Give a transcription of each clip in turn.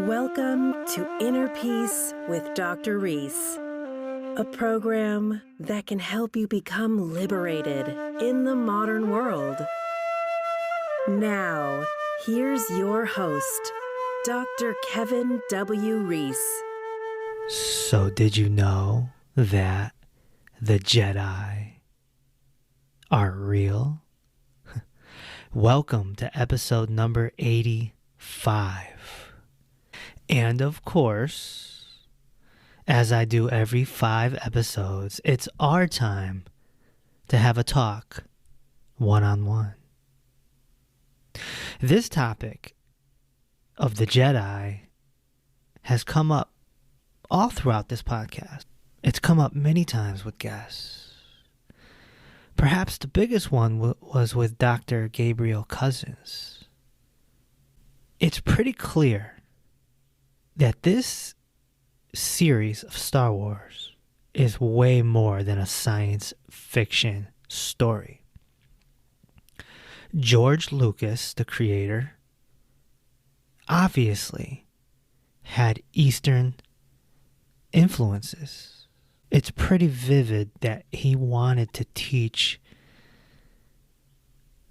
Welcome to Inner Peace with Dr. Reese, a program that can help you become liberated in the modern world. Now, here's your host, Dr. Kevin W. Reese. So did you know that the Jedi are real? Welcome to episode number 85. And of course, as I do every 5 episodes, it's our time to have a talk one-on-one. This topic of the Jedi has come up all throughout this podcast. It's come up many times with guests. Perhaps the biggest one was with Dr. Gabriel Cousins. It's pretty clear that this series of Star Wars is way more than a science fiction story. George Lucas, the creator, obviously had Eastern influences. It's pretty vivid that he wanted to teach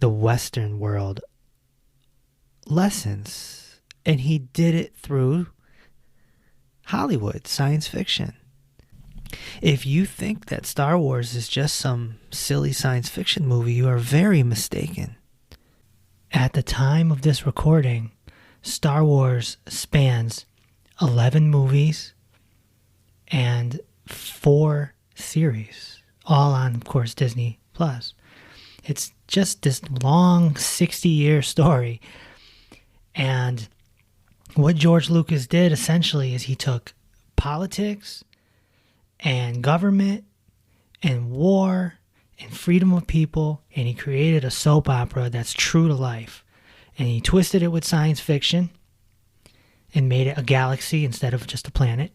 the Western world lessons, and he did it through Hollywood, science fiction. If you think that Star Wars is just some silly science fiction movie, you are very mistaken. At the time of this recording, Star Wars spans 11 movies and 4 series, all on, of course, Disney Plus. It's just this long 60-year story. And what George Lucas did essentially is he took politics and government and war and freedom of people, and he created a soap opera that's true to life. And he twisted it with science fiction and made it a galaxy instead of just a planet.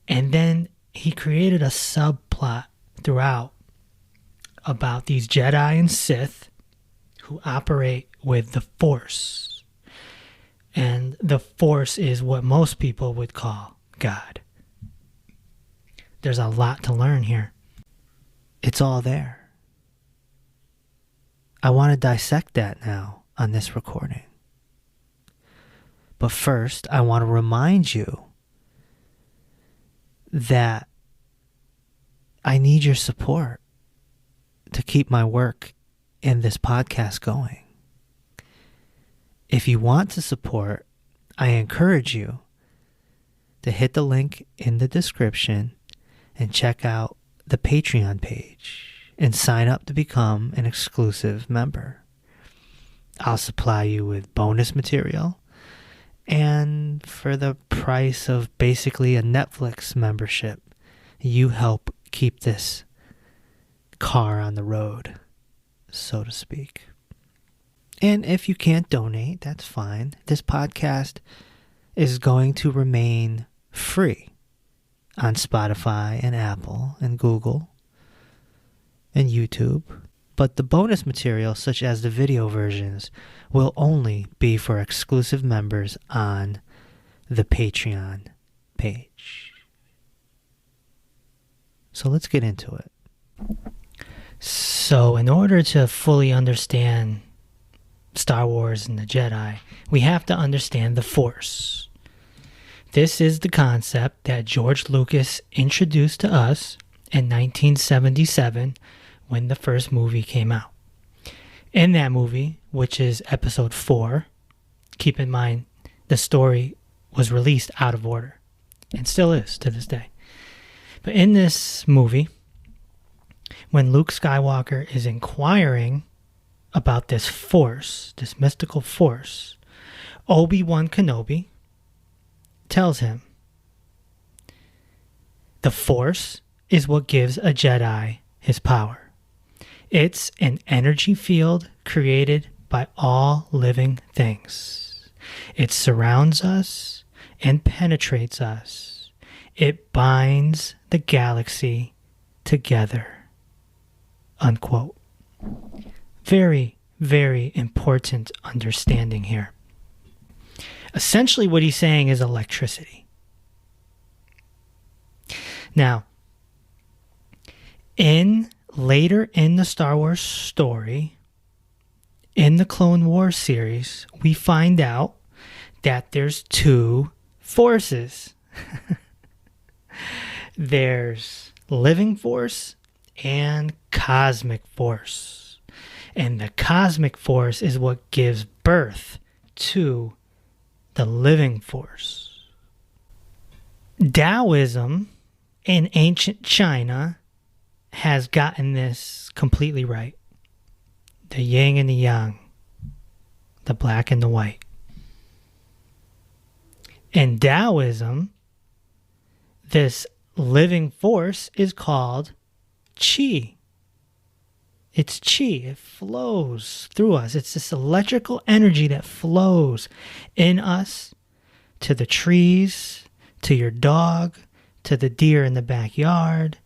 And then he created a subplot throughout about these Jedi and Sith who operate with the Force. And the Force is what most people would call God. There's a lot to learn here. It's all there. I want to dissect that now on this recording. But first, I want to remind you that I need your support to keep my work in this podcast going. If you want to support, I encourage you to hit the link in the description and check out the Patreon page and sign up to become an exclusive member. I'll supply you with bonus material, and for the price of basically a Netflix membership, you help keep this car on the road, so to speak. And if you can't donate, that's fine. This podcast is going to remain free on Spotify and Apple and Google and YouTube. But the bonus material, such as the video versions, will only be for exclusive members on the Patreon page. So let's get into it. So in order to fully understand Star Wars and the Jedi, we have to understand the Force. This is the concept that George Lucas introduced to us in 1977 when the first movie came out. In that movie, which is episode 4, keep in mind the story was released out of order and still is to this day. But in this movie, when Luke Skywalker is inquiring about this force, this mystical force, Obi Wan Kenobi tells him, the Force is what gives a Jedi his power. It's an energy field created by all living things. It surrounds us and penetrates us. It binds the galaxy together. Unquote. Very, very important understanding here. Essentially what he's saying is electricity. Now, later in the Star Wars story, in the Clone Wars series, we find out that there's two forces. There's living force and cosmic force. And the cosmic force is what gives birth to the living force. Taoism in ancient China has gotten this completely right. The yin and the yang, the black and the white. In Taoism, this living force is called qi. It's qi. It flows through us. It's this electrical energy that flows in us, to the trees, to your dog, to the deer in the backyard,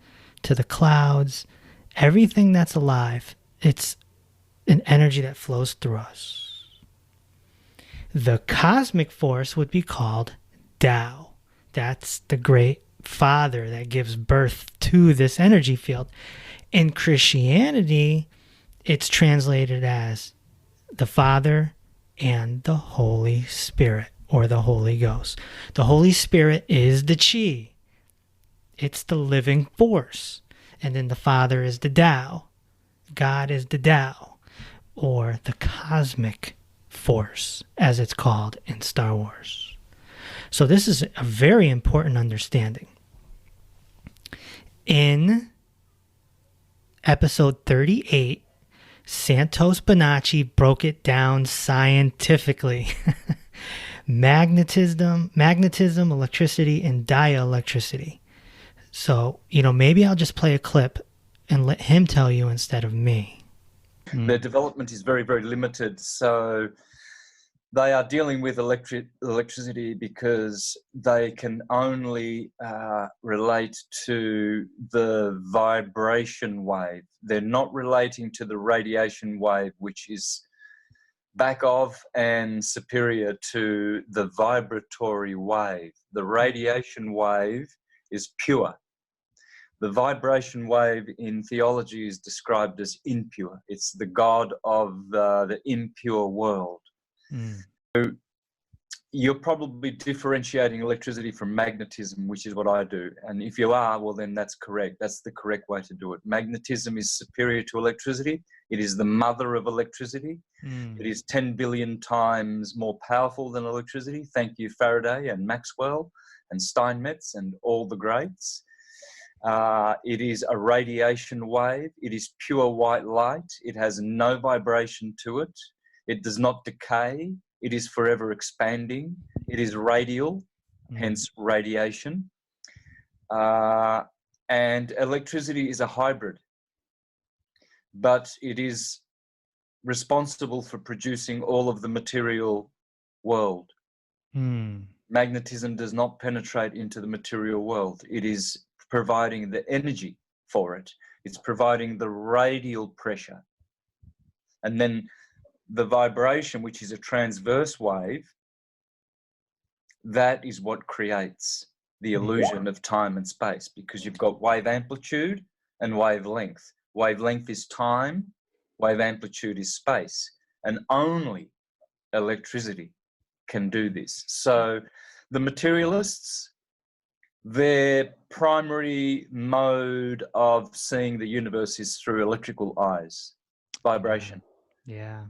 to the clouds. Everything that's alive, it's an energy that flows through us. The cosmic force would be called Tao. That's the great Father that gives birth to this energy field. In Christianity, it's translated as the Father and the Holy Spirit, or the Holy Ghost. The Holy Spirit is the Qi. It's the living force. And then the Father is the Tao. God is the Tao, or the cosmic force, as it's called in Star Wars. So this is a very important understanding. In episode 38, Santos Bonacci broke it down scientifically. Magnetism, electricity, and dielectricity. So, maybe I'll just play a clip and let him tell you instead of me. Their development is very, very limited. So they are dealing with electricity because they can only relate to the vibration wave. They're not relating to the radiation wave, which is back of and superior to the vibratory wave. The radiation wave is pure. The vibration wave in theology is described as impure. It's the god of the impure world. So you're probably differentiating electricity from magnetism, which is what I do. And if you are, well, then that's correct. That's the correct way to do it. Magnetism is superior to electricity. It is the mother of electricity. It is 10 billion times more powerful than electricity. Thank you, Faraday and Maxwell and Steinmetz and all the greats. It is a radiation wave. It is pure white light. It has no vibration to it. It does not decay. It is forever expanding. It is radial, hence radiation. And electricity is a hybrid, but it is responsible for producing all of the material world. Magnetism does not penetrate into the material world. It is providing the energy for it. It's providing the radial pressure. And then the vibration, which is a transverse wave, that is what creates the illusion of time and space, because you've got wave amplitude and wavelength. Wavelength is time, wave amplitude is space, and only electricity can do this. So the materialists, their primary mode of seeing the universe is through electrical eyes, vibration. Yeah.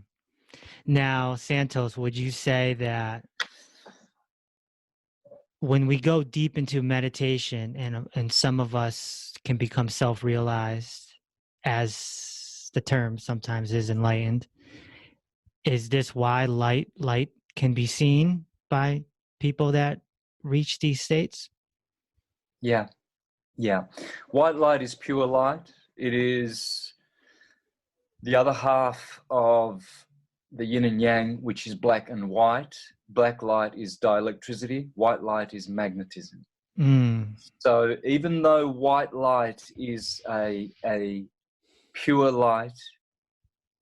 Now, Santos, would you say that when we go deep into meditation and some of us can become self-realized, as the term sometimes is, enlightened, is this why light can be seen by people that reach these states? Yeah. White light is pure light. It is the other half of the yin and yang, which is black and white. Black light is dielectricity. White light is magnetism. So even though white light is a pure light,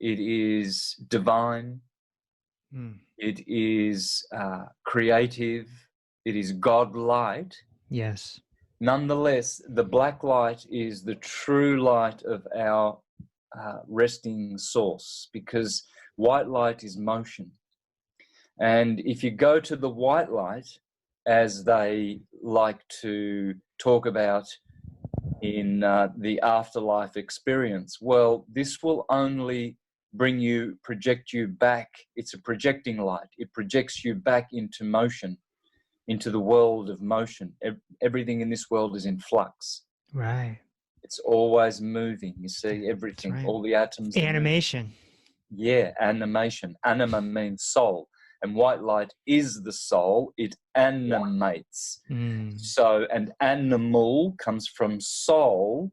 it is divine, It is creative. It is God light. Yes. Nonetheless, the black light is the true light of our resting source, because white light is motion. And if you go to the white light, as they like to talk about in the afterlife experience, well, this will only project you back. It's a projecting light. It projects you back into motion, into the world of motion. Everything in this world is in flux. Right. It's always moving. You see everything, right. all the atoms. Animation. Yeah, animation. Anima means soul. And white light is the soul. It animates. So, and animal comes from soul,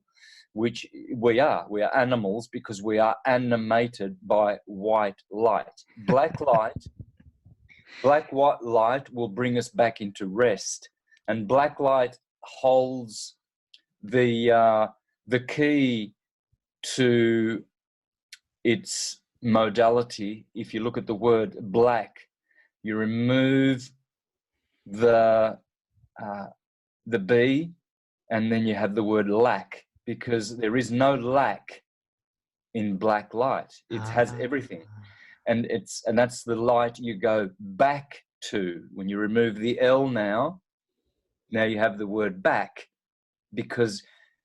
which we are. We are animals because we are animated by white light. Black white light will bring us back into rest. And black light holds the key to its modality. If you look at the word black, you remove the B, and then you have the word lack, because there is no lack in black light. It has everything, and that's the light you go back to. When you remove the L now you have the word back, because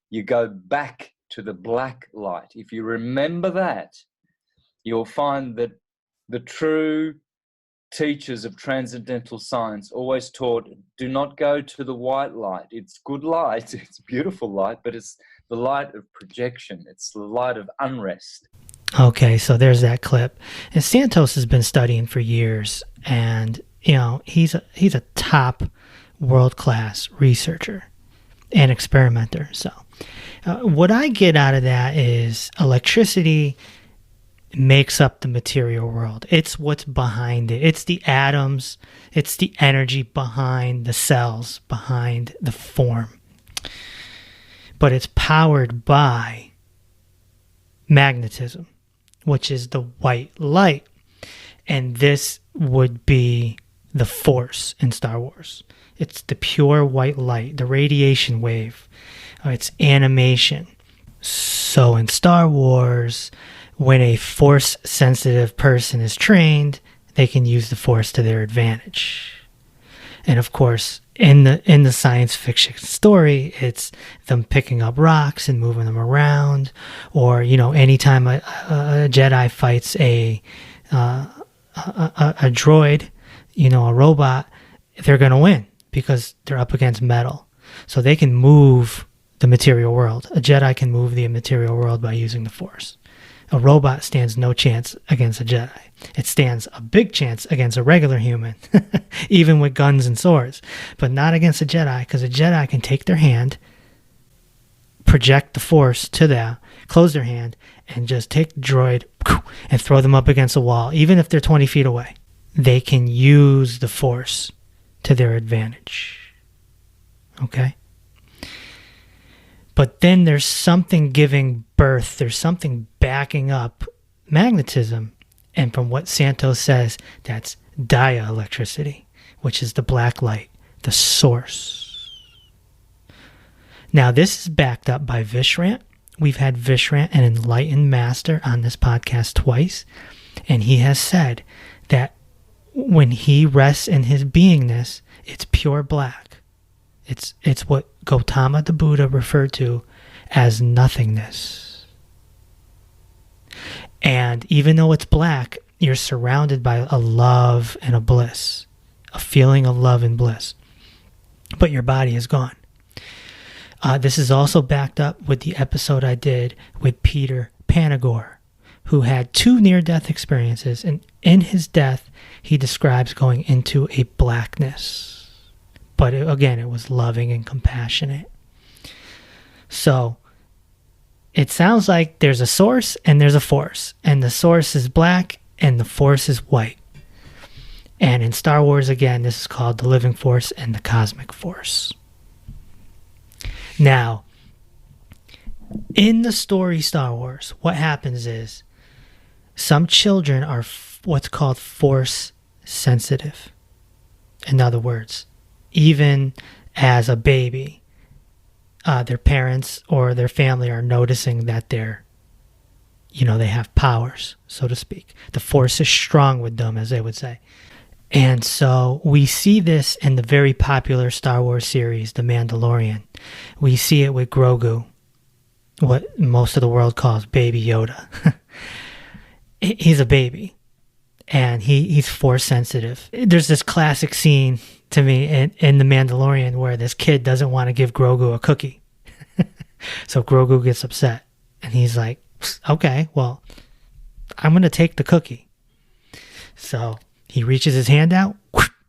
you go back to the black light. If you remember that, you'll find that the true teachers of transcendental science always taught, do not go to the white light. It's good light, it's beautiful light, but it's the light of projection. It's the light of unrest. Okay, so there's that clip. And Santos has been studying for years, and he's a top world-class researcher and experimenter. So what I get out of that is electricity makes up the material world. It's what's behind it. It's the atoms. It's the energy behind the cells, behind the form. But it's powered by magnetism, which is the white light. And this would be the Force in Star Wars. It's the pure white light, the radiation wave. It's animation. So in Star Wars, when a Force-sensitive person is trained, they can use the Force to their advantage. And of course, in the science fiction story, it's them picking up rocks and moving them around, or anytime a Jedi fights a droid, a robot, they're going to win because they're up against metal. So they can move the material world. A Jedi can move the material world by using the Force. A robot stands no chance against a Jedi. It stands a big chance against a regular human, even with guns and swords, but not against a Jedi, because a Jedi can take their hand, project the Force to them, close their hand, and just take the droid and throw them up against a wall, even if they're 20 feet away. They can use the Force to their advantage. Okay? But then there's something giving birth, there's something backing up magnetism. And from what Santos says, that's dielectricity, which is the black light, the source. Now, this is backed up by Vishrant. We've had Vishrant, an enlightened master, on this podcast twice. And he has said that when he rests in his beingness, it's pure black. It's what Gautama the Buddha referred to as nothingness. And even though it's black, you're surrounded by a love and a bliss, a feeling of love and bliss. But your body is gone. This is also backed up with the episode I did with Peter Panagore, who had 2 near-death experiences. And in his death, he describes going into a blackness. But again, it was loving and compassionate. So it sounds like there's a source and there's a force. And the source is black and the force is white. And in Star Wars, again, this is called the living force and the cosmic force. Now, in the story Star Wars, what happens is some children are what's called force sensitive. In other words, even as a baby, their parents or their family are noticing that they have powers, so to speak. The Force is strong with them, as they would say. And so we see this in the very popular Star Wars series, The Mandalorian. We see it with Grogu, what most of the world calls Baby Yoda. He's a baby, and he's Force sensitive. There's this classic scene to me in The Mandalorian where this kid doesn't want to give Grogu a cookie. So Grogu gets upset, and he's like, okay, well, I'm going to take the cookie. So he reaches his hand out,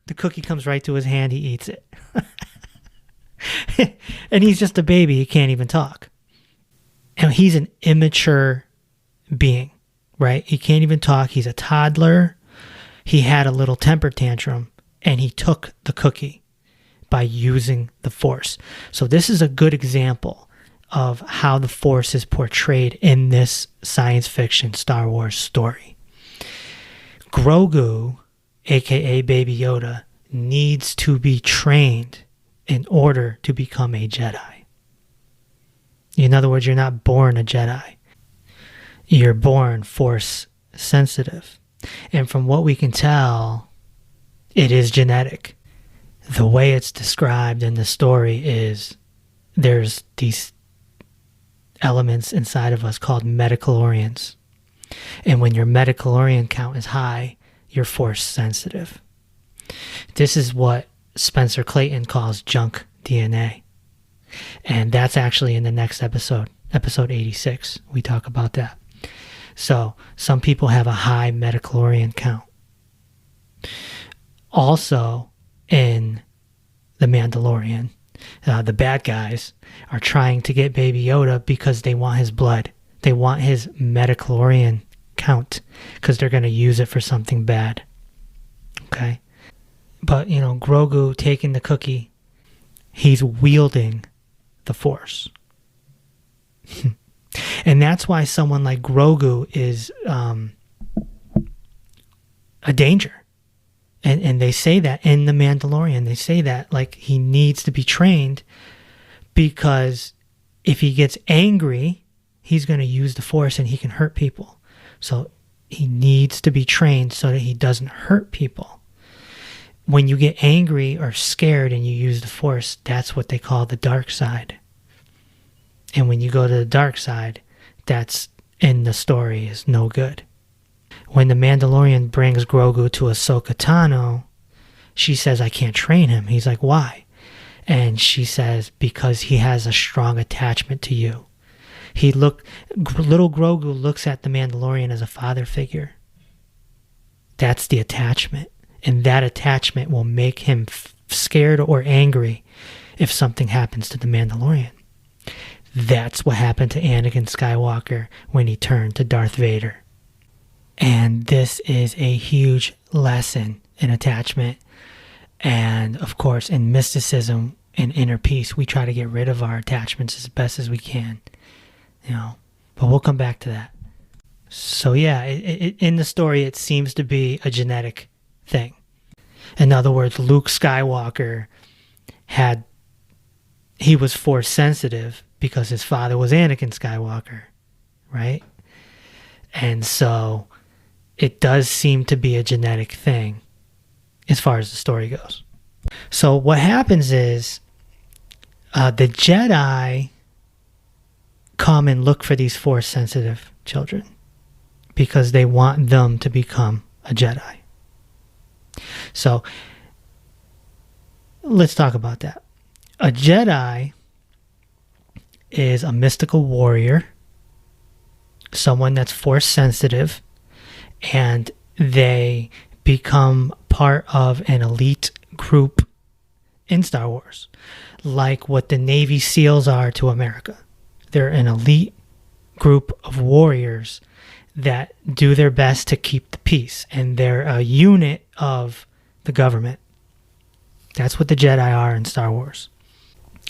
the cookie comes right to his hand, he eats it. And he's just a baby, he can't even talk. And he's an immature being, right? He can't even talk, he's a toddler. He had a little temper tantrum, and he took the cookie by using the Force. So this is a good example of how the Force is portrayed in this science fiction Star Wars story. Grogu, aka Baby Yoda, needs to be trained in order to become a Jedi. In other words, you're not born a Jedi. You're born Force sensitive. And from what we can tell, it is genetic. The way it's described in the story is there's these elements inside of us called metachlorians. And when your metachlorian count is high, you're Force sensitive. This is what Spencer Clayton calls junk DNA. And that's actually in the next episode, episode 86. We talk about that. So some people have a high metachlorian count. Also in The Mandalorian, the bad guys are trying to get Baby Yoda because they want his blood. They want his metachlorian count because they're going to use it for something bad. Okay? But, Grogu taking the cookie, he's wielding the Force. And that's why someone like Grogu is a danger. And they say that in The Mandalorian. They say that like he needs to be trained because if he gets angry, he's going to use the Force and he can hurt people. So he needs to be trained so that he doesn't hurt people. When you get angry or scared and you use the Force, that's what they call the dark side. And when you go to the dark side, that's in the story is no good. When the Mandalorian brings Grogu to Ahsoka Tano, she says, I can't train him. He's like, why? And she says, because he has a strong attachment to you. Little Grogu looks at the Mandalorian as a father figure. That's the attachment. And that attachment will make him scared or angry if something happens to the Mandalorian. That's what happened to Anakin Skywalker when he turned to Darth Vader. And this is a huge lesson in attachment. And of course, in mysticism and inner peace, we try to get rid of our attachments as best as we can. But we'll come back to that. So yeah, in the story, it seems to be a genetic thing. In other words, Luke Skywalker he was Force sensitive because his father was Anakin Skywalker, right? And so it does seem to be a genetic thing as far as the story goes. So what happens is the Jedi come and look for these Force sensitive children because they want them to become a Jedi. So let's talk about that. A Jedi is a mystical warrior, someone that's Force sensitive, and they become part of an elite group in Star Wars, like what the Navy SEALs are to America. They're an elite group of warriors that do their best to keep the peace, and they're a unit of the government. That's what the Jedi are in Star Wars.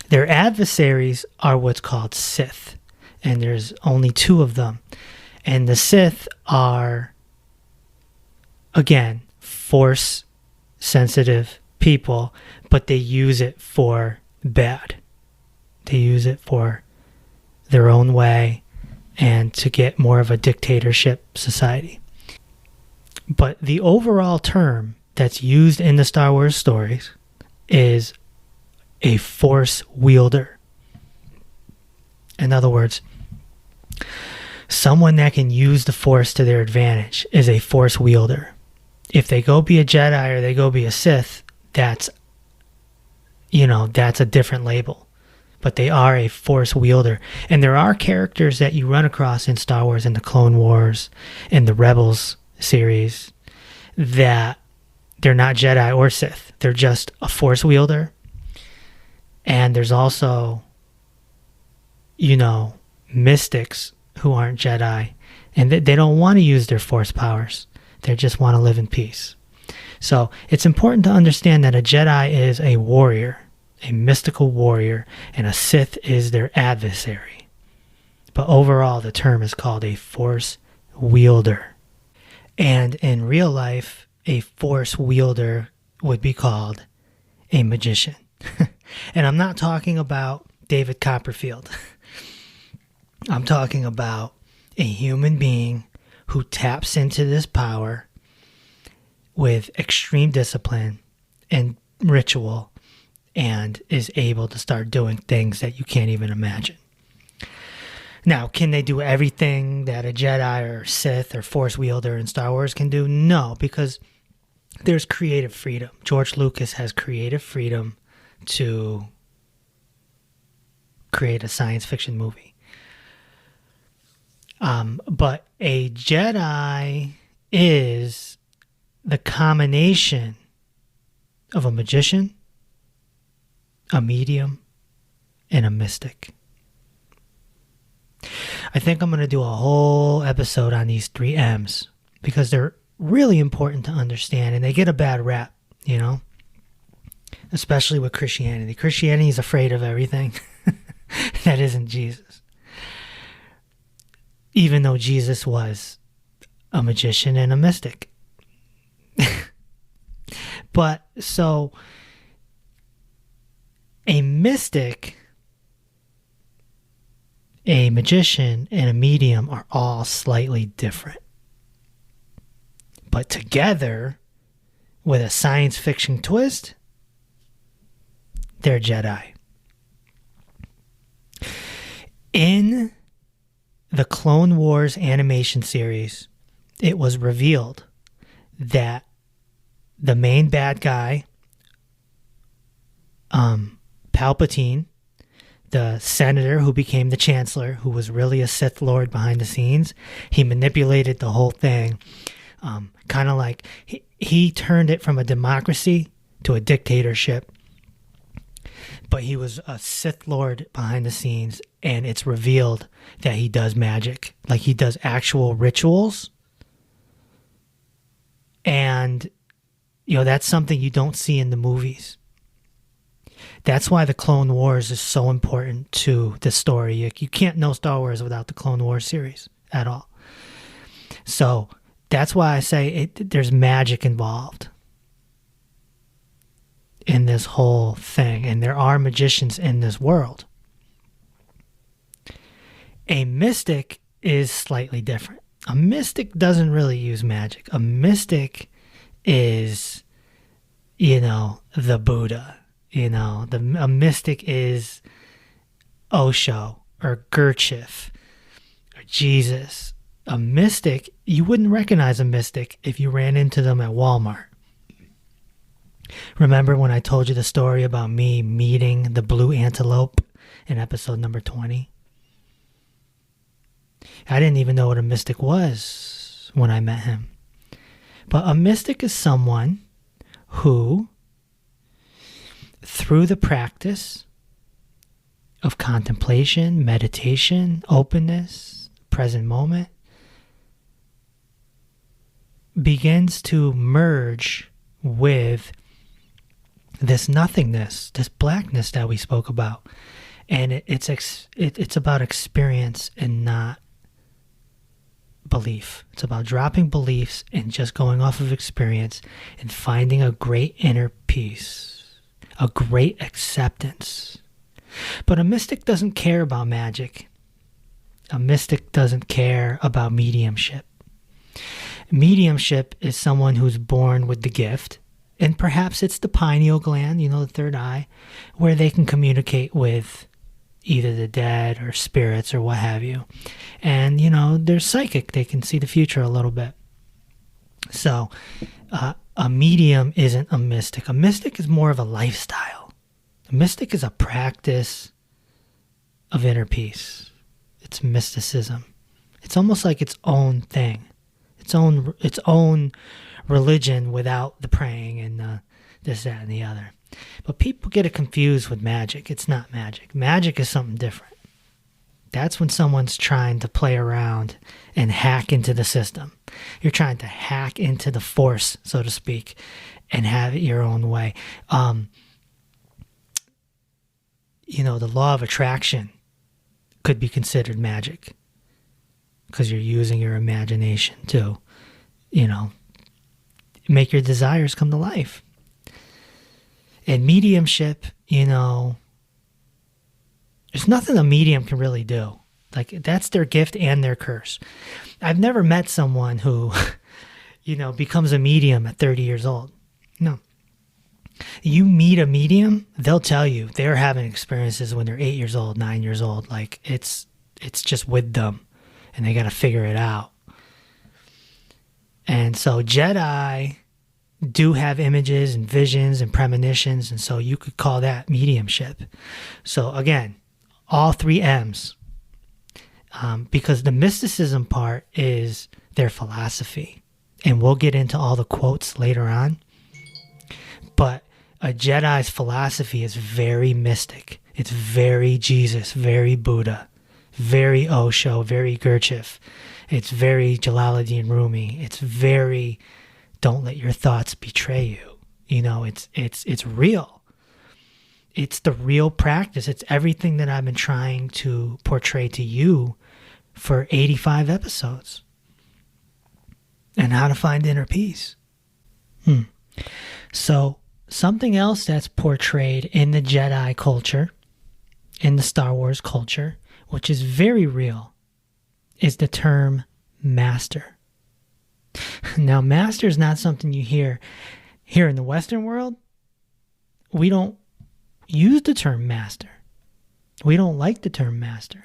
Their adversaries are what's called Sith, and there's only 2 of them. And the Sith are, again, force sensitive people, but they use it for bad. They use it for their own way and to get more of a dictatorship society. But the overall term that's used in the Star Wars stories is a force wielder. In other words, someone that can use the force to their advantage is a force wielder. If they go be a Jedi or they go be a Sith, that's a different label. But they are a force wielder. And there are characters that you run across in Star Wars, in the Clone Wars, in the Rebels series, that they're not Jedi or Sith. They're just a force wielder. And there's also, mystics who aren't Jedi. And they don't want to use their force powers. They just want to live in peace. So it's important to understand that a Jedi is a warrior, a mystical warrior, and a Sith is their adversary. But overall, the term is called a force wielder. And in real life, a force wielder would be called a magician. And I'm not talking about David Copperfield. I'm talking about a human being who taps into this power with extreme discipline and ritual and is able to start doing things that you can't even imagine. Now, can they do everything that a Jedi or Sith or Force wielder in Star Wars can do? No, because there's creative freedom. George Lucas has creative freedom to create a science fiction movie. But a Jedi is the combination of a magician, a medium, and a mystic. I think I'm going to do a whole episode on these 3 M's because they're really important to understand and they get a bad rap, especially with Christianity. Christianity is afraid of everything that isn't Jesus. Even though Jesus was a magician and a mystic. But so a mystic, a magician, and a medium are all slightly different. But together, with a science fiction twist, they're Jedi. In the Clone Wars animation series, it was revealed that the main bad guy, Palpatine, the senator who became the chancellor, who was really a Sith Lord behind the scenes, he manipulated the whole thing. Kind of like he turned it from a democracy to a dictatorship. But he was a Sith Lord behind the scenes, and it's revealed that he does magic. Like he does actual rituals. And, that's something you don't see in the movies. That's why the Clone Wars is so important to the story. You can't know Star Wars without the Clone Wars series at all. So that's why I say there's magic involved in this whole thing. And there are magicians in this world. A mystic is slightly different. A mystic doesn't really use magic. A mystic is, the Buddha. A mystic is Osho or Gurdjieff or Jesus. A mystic, you wouldn't recognize a mystic if you ran into them at Walmart. Remember when I told you the story about me meeting the blue antelope in episode number 20? I didn't even know what a mystic was when I met him. But a mystic is someone who, through the practice of contemplation, meditation, openness, present moment, begins to merge with this nothingness, this blackness that we spoke about. And it's about experience and not belief. It's about dropping beliefs and just going off of experience and finding a great inner peace, a great acceptance. But a mystic doesn't care about magic. A mystic doesn't care about mediumship. Mediumship is someone who's born with the gift, and perhaps it's the pineal gland, the third eye, where they can communicate with either the dead or spirits or what have you. And, they're psychic. They can see the future a little bit. So a medium isn't a mystic. A mystic is more of a lifestyle. A mystic is a practice of inner peace. It's mysticism. It's almost like its own thing. Its own religion without the praying and this, that, and the other. But people get it confused with magic. It's not magic. Magic is something different. That's when someone's trying to play around and hack into the system. You're trying to hack into the force, so to speak, and have it your own way. The law of attraction could be considered magic because you're using your imagination to, make your desires come to life. And mediumship, there's nothing a medium can really do. Like, that's their gift and their curse. I've never met someone who, becomes a medium at 30 years old. No. You meet a medium, they'll tell you they're having experiences when they're 8 years old, 9 years old. Like, it's just with them, and they got to figure it out. And so Jedi do have images and visions and premonitions, and so you could call that mediumship. So again, all three M's, because the mysticism part is their philosophy, and we'll get into all the quotes later on. But a Jedi's philosophy is very mystic. It's very Jesus, very Buddha, very Osho, very Gurdjieff. It's very Jalaluddin Rumi. It's very don't let your thoughts betray you. It's real. It's the real practice. It's everything that I've been trying to portray to you for 85 episodes. And how to find inner peace. So something else that's portrayed in the Jedi culture, in the Star Wars culture, which is very real, is the term master. Now, master is not something you hear here in the Western world. We don't use the term master. We don't like the term master.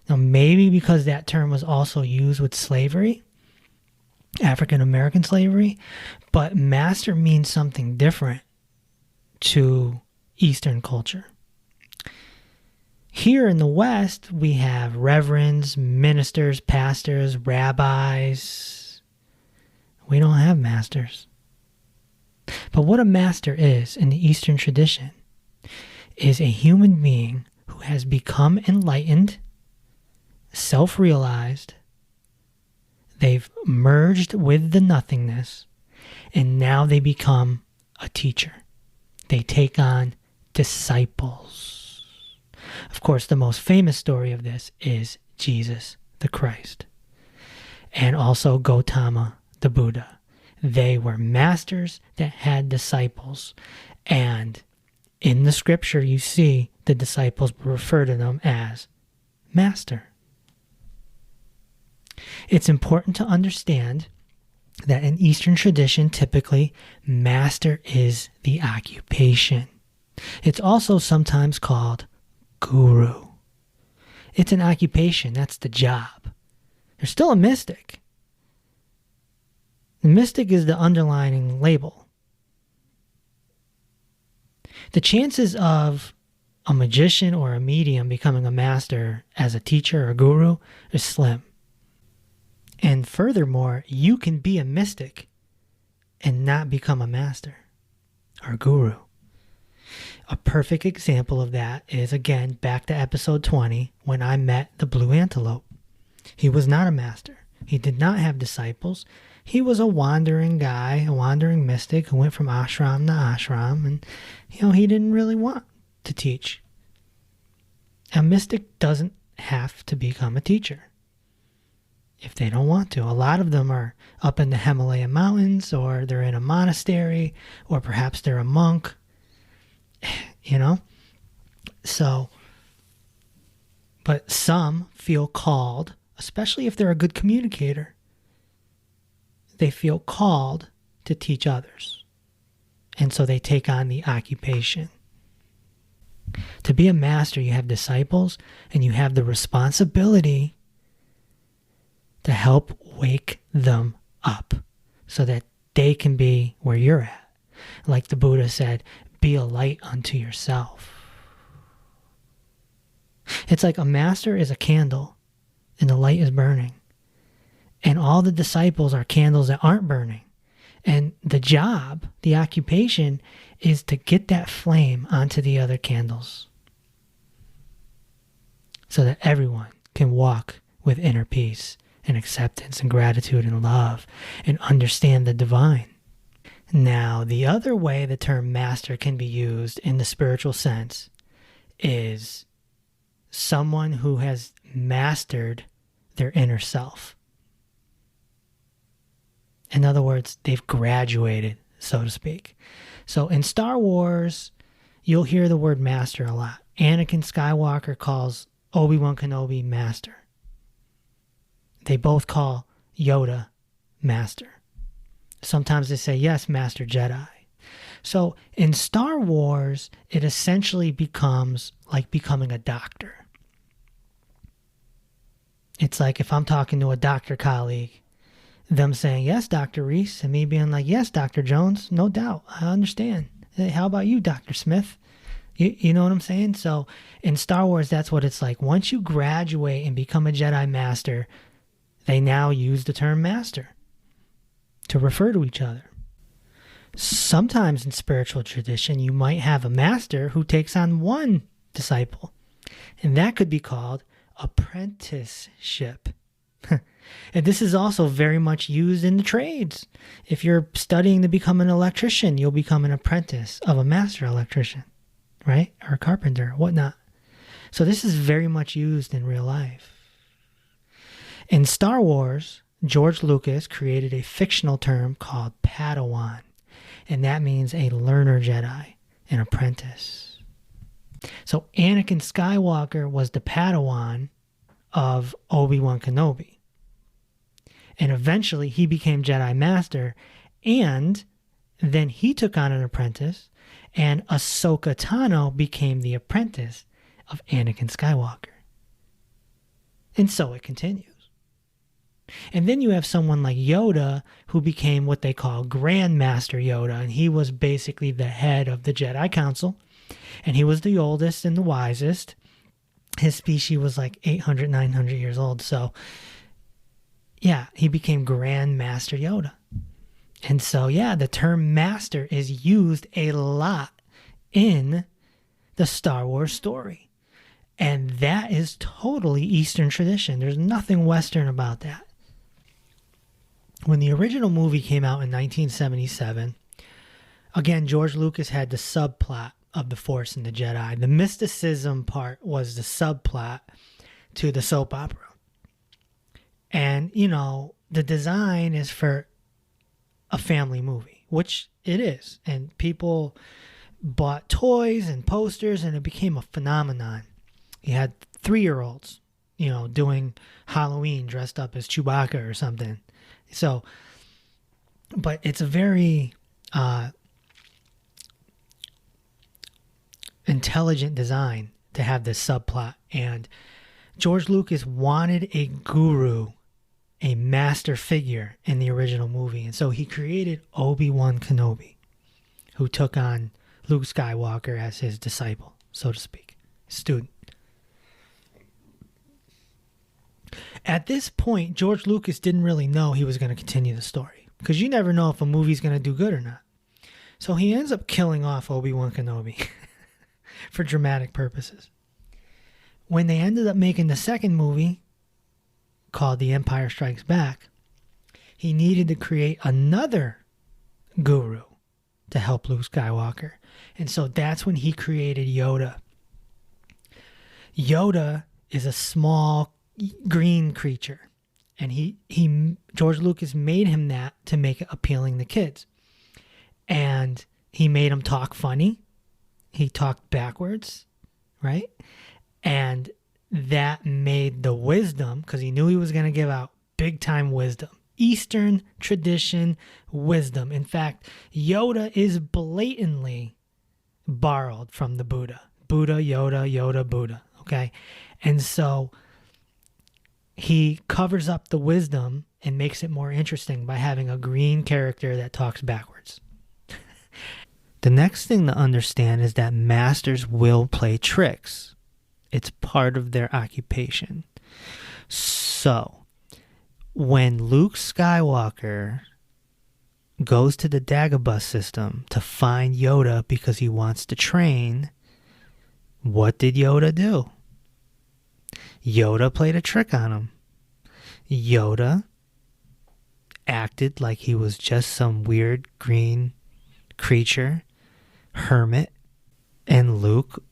Now, maybe because that term was also used with slavery, African American slavery, but master means something different to Eastern culture. Here in the West, we have reverends, ministers, pastors, rabbis. We don't have masters. But what a master is in the Eastern tradition is a human being who has become enlightened, self-realized. They've merged with the nothingness, and now they become a teacher. They take on disciples. Of course, the most famous story of this is Jesus the Christ, and also Gautama the Buddha. They were masters that had disciples, and in the scripture you see the disciples refer to them as master. It's important to understand that in Eastern tradition, typically, master is the occupation. It's also sometimes called guru. It's an occupation. That's the job. There's still a mystic. The mystic is the underlining label. The chances of a magician or a medium becoming a master as a teacher or guru is slim. And furthermore, you can be a mystic and not become a master or guru. A perfect example of that is, again, back to episode 20, when I met the blue antelope. He was not a master. He did not have disciples. He was a wandering guy, a wandering mystic who went from ashram to ashram, and, he didn't really want to teach. A mystic doesn't have to become a teacher. if they don't want to. A lot of them are up in the Himalayan mountains, or they're in a monastery, or perhaps they're a monk, you know? So, but some feel called, especially if they're a good communicator, they feel called to teach others. And so they take on the occupation. To be a master, you have disciples, and you have the responsibility to help wake them up so that they can be where you're at. Like the Buddha said, be a light unto yourself. It's like a master is a candle and the light is burning. And all the disciples are candles that aren't burning. And the job, the occupation, is to get that flame onto the other candles so that everyone can walk with inner peace and acceptance and gratitude and love and understand the divine. Now, the other way the term master can be used in the spiritual sense is someone who has mastered their inner self. In other words, they've graduated, so to speak. So in Star Wars, you'll hear the word master a lot. Anakin Skywalker calls Obi Wan Kenobi master. They both call Yoda master. Sometimes they say, yes, Master Jedi. So in Star Wars, it essentially becomes like becoming a doctor. It's like if I'm talking to a doctor colleague, them saying, yes, Dr. Reese, and me being like, yes, Dr. Jones, no doubt, I understand. Hey, how about you, Dr. Smith? You know what I'm saying? So in Star Wars, that's what it's like. Once you graduate and become a Jedi Master, they now use the term master to refer to each other. Sometimes in spiritual tradition, you might have a master who takes on one disciple, and that could be called apprenticeship. And this is also very much used in the trades. If you're studying to become an electrician, you'll become an apprentice of a master electrician, right? Or a carpenter, whatnot. So this is very much used in real life. In Star Wars, George Lucas created a fictional term called Padawan, and that means a learner Jedi, an apprentice. So Anakin Skywalker was the Padawan of Obi Wan Kenobi. And eventually he became Jedi Master, and then he took on an apprentice, and Ahsoka Tano became the apprentice of Anakin Skywalker. And so it continues. And then you have someone like Yoda, who became what they call Grand Master Yoda, and he was basically the head of the Jedi Council, and he was the oldest and the wisest. His species was like 800, 900 years old, so yeah, he became Grand Master Yoda. And so, yeah, the term master is used a lot in the Star Wars story. And that is totally Eastern tradition. There's nothing Western about that. When the original movie came out in 1977, again, George Lucas had the subplot of the Force and the Jedi. The mysticism part was the subplot to the soap opera. And, you know, the design is for a family movie, which it is. And people bought toys and posters, and it became a phenomenon. You had 3-year-olds, you know, doing Halloween dressed up as Chewbacca or something. So, but it's a very intelligent design to have this subplot. And George Lucas wanted a guru, a master figure in the original movie. And so he created Obi Wan Kenobi, who took on Luke Skywalker as his disciple, so to speak, student. At this point, George Lucas didn't really know he was going to continue the story, because you never know if a movie's going to do good or not. So he ends up killing off Obi Wan Kenobi for dramatic purposes. When they ended up making the second movie, called The Empire Strikes Back, he needed to create another guru to help Luke Skywalker. And so that's when he created Yoda. Yoda is a small green creature, And George Lucas made him that to make it appealing to kids. And he made him talk funny. He talked backwards, right? And that made the wisdom, because he knew he was going to give out big time wisdom. Eastern tradition wisdom. In fact, Yoda is blatantly borrowed from the Buddha. Buddha, Yoda, Yoda, Buddha. Okay? And so he covers up the wisdom and makes it more interesting by having a green character that talks backwards. The next thing to understand is that masters will play tricks. It's part of their occupation. So, when Luke Skywalker goes to the Dagobah system to find Yoda because he wants to train, what did Yoda do? Yoda played a trick on him. Yoda acted like he was just some weird green creature, hermit, and Luke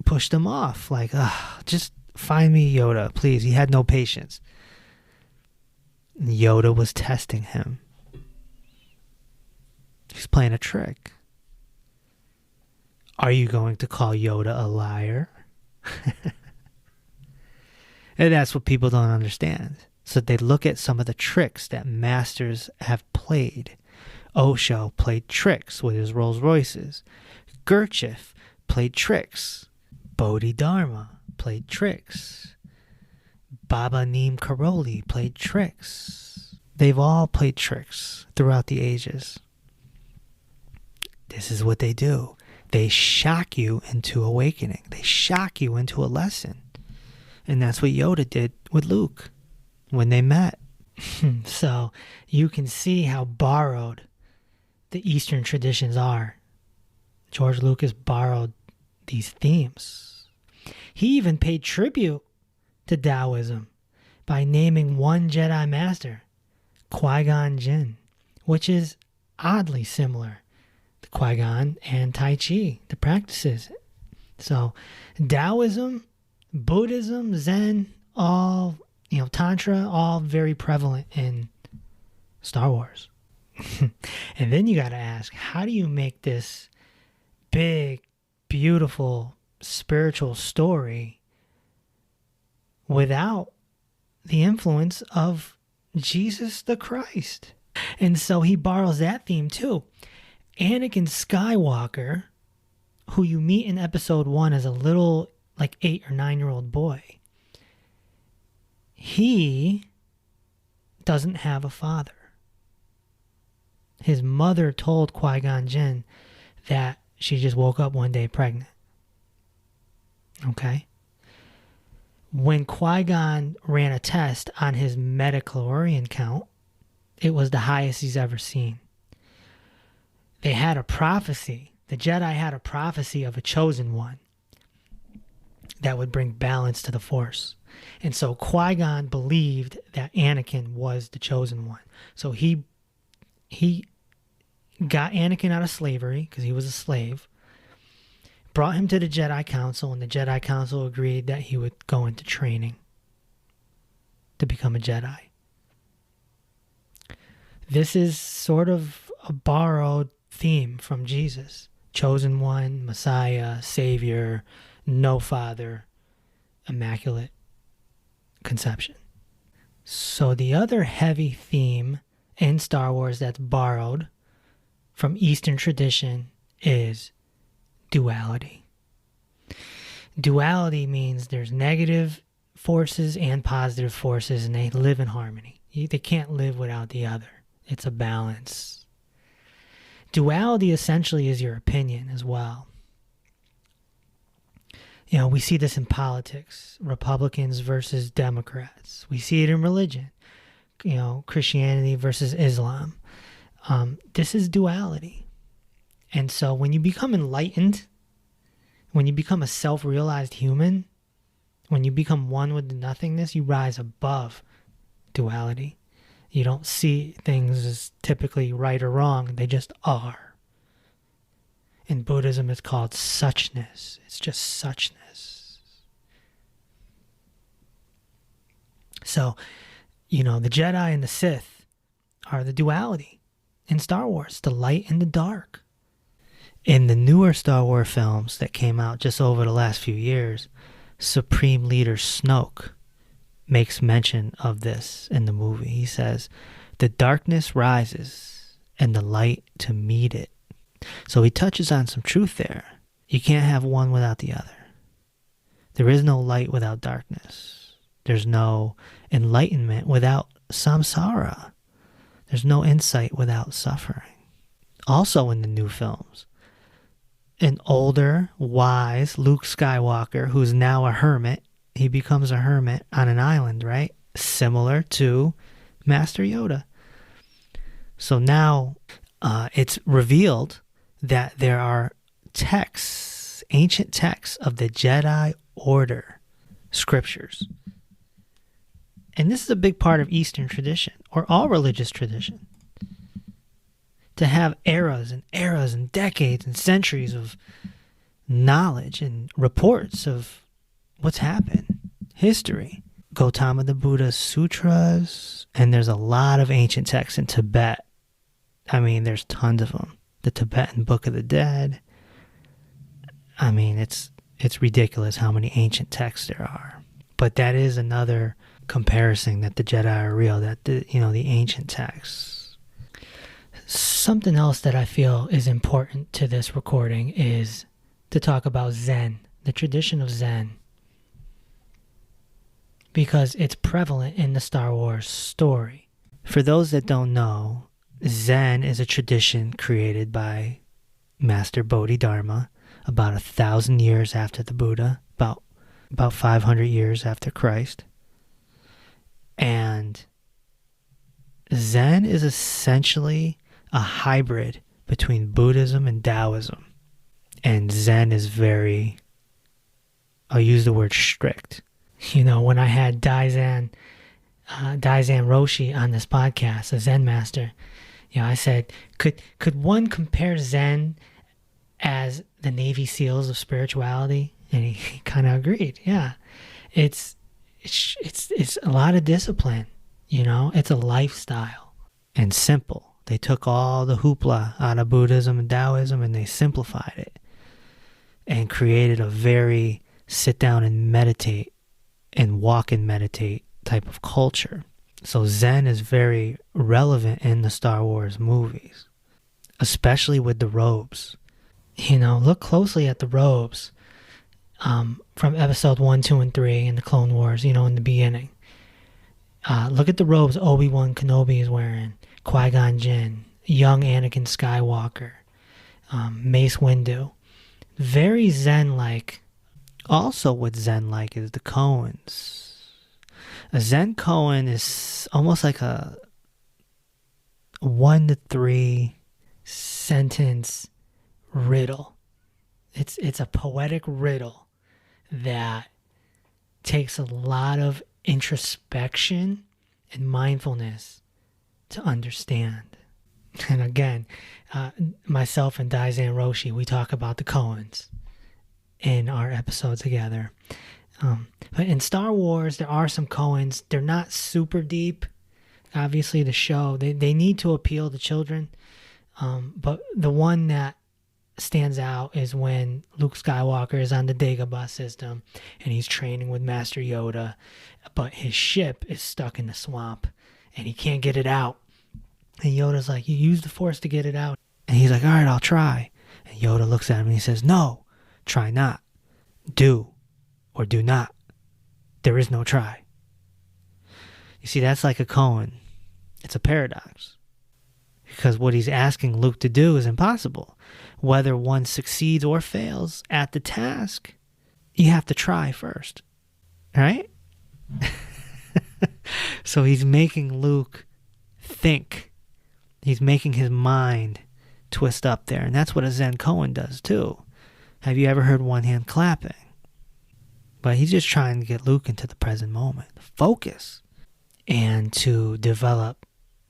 pushed him off. Like, just find me Yoda, please. He had no patience. Yoda was testing him. He's playing a trick. Are you going to call Yoda a liar? And that's what people don't understand. So they look at some of the tricks that masters have played. Osho played tricks with his Rolls Royces. Gurdjieff played tricks. Bodhidharma played tricks. Baba Neem Karoli played tricks. They've all played tricks throughout the ages. This is what they do. They shock you into awakening. They shock you into a lesson. And that's what Yoda did with Luke when they met. So you can see how borrowed the Eastern traditions are. George Lucas borrowed these themes. He even paid tribute to Taoism by naming one Jedi Master, Qui-Gon Jinn, which is oddly similar to Qui-Gon and Tai Chi, the practices. So Taoism, Buddhism, Zen, all, Tantra, all very prevalent in Star Wars. And then you got to ask, how do you make this big, beautiful, spiritual story without the influence of Jesus the Christ? And so he borrows that theme too. Anakin Skywalker, who you meet in episode 1 as a little 8 or 9-year-old boy, he doesn't have a father. His mother told Qui-Gon Jinn that she just woke up one day pregnant. Okay? When Qui-Gon ran a test on his metachlorian count, it was the highest he's ever seen. They had a prophecy. The Jedi had a prophecy of a chosen one that would bring balance to the Force. And so Qui-Gon believed that Anakin was the chosen one. So he got Anakin out of slavery, because he was a slave, brought him to the Jedi Council, and the Jedi Council agreed that he would go into training to become a Jedi. This is sort of a borrowed theme from Jesus. Chosen one, Messiah, Savior, no father, immaculate conception. So the other heavy theme in Star Wars that's borrowed from Eastern tradition is duality. Duality means there's negative forces and positive forces, and they live in harmony. They can't live without the other. It's a balance. Duality essentially is your opinion as well. We see this in politics, Republicans versus Democrats. We see it in religion, Christianity versus Islam. This is duality. And so when you become enlightened, when you become a self-realized human, when you become one with the nothingness, you rise above duality. You don't see things as typically right or wrong. They just are. In Buddhism, it's called suchness. It's just suchness. So You know, the Jedi and the Sith are the duality in Star Wars, the light and the dark. In the newer Star Wars films that came out just over the last few years, Supreme Leader Snoke makes mention of this in the movie. He says, "The darkness rises and the light to meet it." So he touches on some truth there. You can't have one without the other. There is no light without darkness. There's no enlightenment without samsara. There's no insight without suffering. Also in the new films, an older, wise Luke Skywalker who's now a hermit, he becomes a hermit on an island, right? Similar to Master Yoda. So now it's revealed that there are texts, ancient texts of the Jedi Order, scriptures. And this is a big part of Eastern tradition, or all religious tradition. To have eras and decades and centuries of knowledge and reports of what's happened, history. Gautama the Buddha's sutras, and there's a lot of ancient texts in Tibet. I mean, there's tons of them. The Tibetan Book of the Dead. I mean, it's ridiculous how many ancient texts there are. But that is another comparison, that the Jedi are real, that the ancient texts. Something else that I feel is important to this recording is to talk about Zen, the tradition of Zen, because it's prevalent in the Star Wars story. For those that don't know, Zen is a tradition created by Master Bodhidharma about 1,000 years after the Buddha, about 500 years after Christ. And Zen is essentially a hybrid between Buddhism and Taoism. And Zen is very, I'll use the word strict. You know, when I had Daizan Roshi on this podcast, a Zen master, you know, I said, could one compare Zen as the Navy SEALs of spirituality? And he kind of agreed. Yeah, it's a lot of discipline. You know, it's a lifestyle and simple. They took all the hoopla out of Buddhism and Taoism and they simplified it and created a very sit down and meditate and walk and meditate type of culture. So Zen is very relevant in the Star Wars movies, especially with the robes. You know, look closely at the robes from episode 1, 2, and 3 in the Clone Wars, you know, in the beginning. Look at the robes Obi Wan Kenobi is wearing, Qui-Gon Jinn, young Anakin Skywalker, Mace Windu. Very Zen-like. Also what Zen-like is the koans. A Zen koan is almost like a 1 to 3 sentence riddle. It's a poetic riddle that takes a lot of introspection and mindfulness to understand. And again, myself and Daizan Roshi, we talk about the koans in our episode together. But in Star Wars, there are some koans. They're not super deep. Obviously, the show, they need to appeal to children. But the one that stands out is when Luke Skywalker is on the Dagobah system and he's training with Master Yoda, but his ship is stuck in the swamp and he can't get it out. And Yoda's like, "You use the Force to get it out." And he's like, "All right, I'll try." And Yoda looks at him and he says, "No, try not. Do or do not. There is no try." You see, that's like a koan. It's a paradox. Because what he's asking Luke to do is impossible. Whether one succeeds or fails at the task, you have to try first. Right? So he's making Luke think. He's making his mind twist up there. And that's what a Zen koan does too. Have you ever heard one hand clapping? But he's just trying to get Luke into the present moment. Focus. And to develop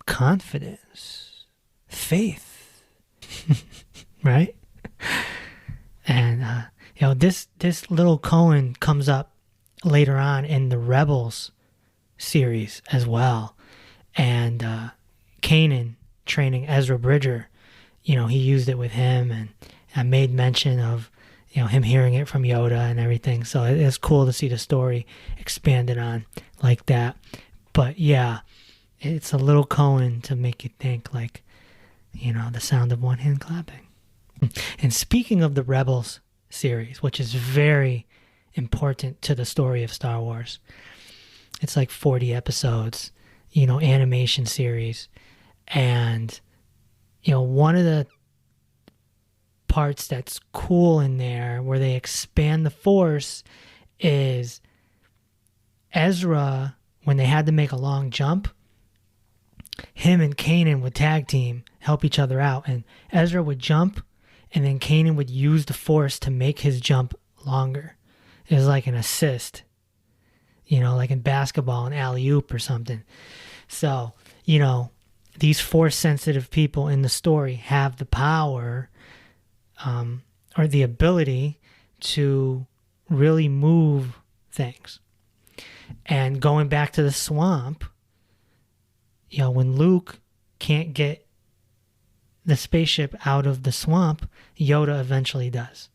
confidence, faith, right? And this little koan comes up later on in the Rebels series as well. And Kanan training Ezra Bridger, he used it with him, and I made mention of him hearing it from Yoda and everything. So it's cool to see the story expanded on like that. But yeah, it's a little Cohen to make you think, like, the sound of one hand clapping. And speaking of the Rebels series, which is very important to the story of Star Wars, it's like 40 episodes, animation series. And, one of the parts that's cool in there where they expand the Force is Ezra, when they had to make a long jump, him and Kanan would tag team, help each other out, and Ezra would jump, and then Kanan would use the Force to make his jump longer. It was like an assist, like in basketball, an alley-oop or something. So, these Force-sensitive people in the story have the power or the ability to really move things. And going back to the swamp, when Luke can't get the spaceship out of the swamp, Yoda eventually does.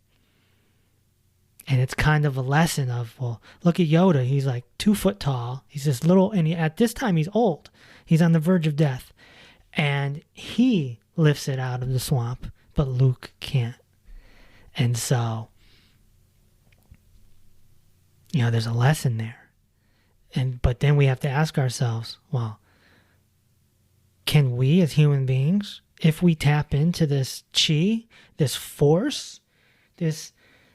And it's kind of a lesson of, well, look at Yoda. He's like 2 foot tall. He's this little, and at this time he's old. He's on the verge of death. And he lifts it out of the swamp, but Luke can't. And so, there's a lesson there. But then we have to ask ourselves, well, can we as human beings, if we tap into this chi, this force, this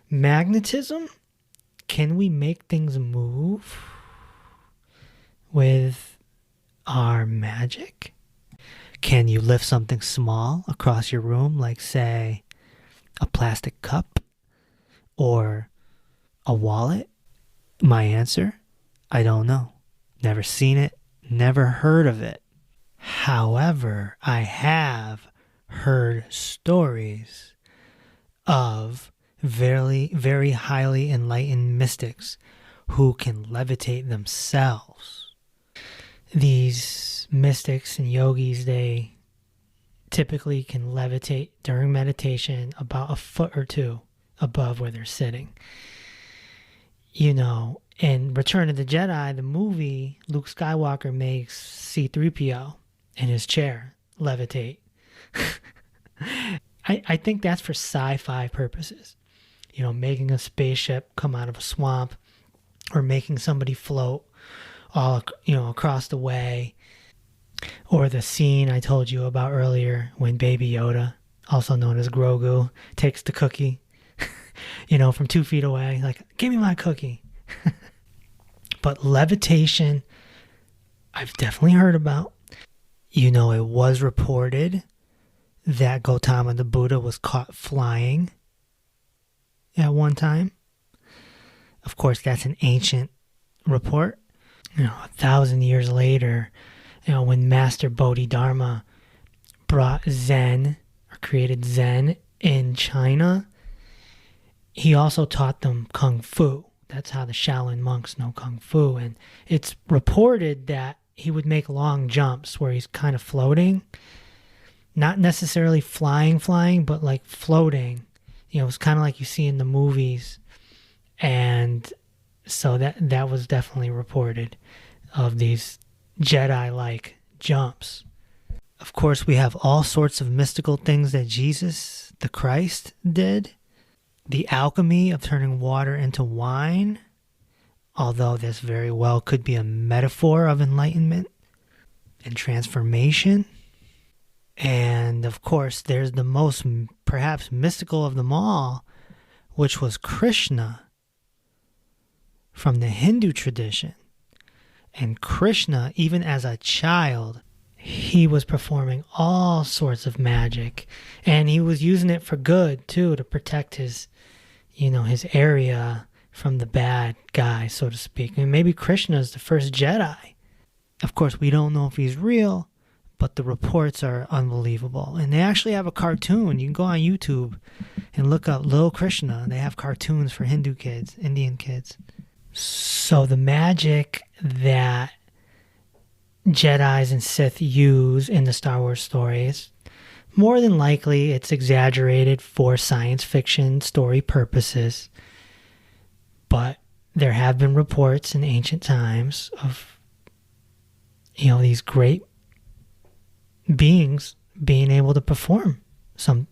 magnetism, can we make things move with our magic? Can you lift something small across your room, like, say, a plastic cup or a wallet? My answer, I don't know. Never seen it, never heard of it. However, I have heard stories of very, very highly enlightened mystics who can levitate themselves. These mystics and yogis, they typically can levitate during meditation about a foot or two above where they're sitting. In Return of the Jedi, the movie, Luke Skywalker makes C-3PO in his chair levitate. I think that's for sci-fi purposes. Making a spaceship come out of a swamp, or making somebody float all, across the way. Or the scene I told you about earlier when Baby Yoda, also known as Grogu, takes the cookie, from 2 feet away, like, give me my cookie. But levitation, I've definitely heard about. It was reported that Gautama the Buddha was caught flying at one time. Of course, that's an ancient report. 1,000 years later, when Master Bodhidharma brought Zen, or created Zen in China, he also taught them Kung Fu. That's how the Shaolin monks know Kung Fu. And it's reported that he would make long jumps where he's kind of floating. Not necessarily flying, but like floating. It's kind of like you see in the movies. And so that was definitely reported of these Jedi-like jumps. Of course, we have all sorts of mystical things that Jesus, the Christ, did. The alchemy of turning water into wine, although this very well could be a metaphor of enlightenment and transformation. And of course, there's the most perhaps mystical of them all, which was Krishna from the Hindu tradition. And Krishna, even as a child, he was performing all sorts of magic, and he was using it for good too, to protect his area from the bad guys, so to speak. And maybe Krishna is the first Jedi. Of course, we don't know if he's real, but the reports are unbelievable. And they actually have a cartoon. You can go on YouTube and look up Little Krishna. They have cartoons for Hindu kids, Indian kids. So the magic that Jedis and Sith use in the Star Wars stories. More than likely, it's exaggerated for science fiction story purposes. But there have been reports in ancient times of, these great beings being able to perform some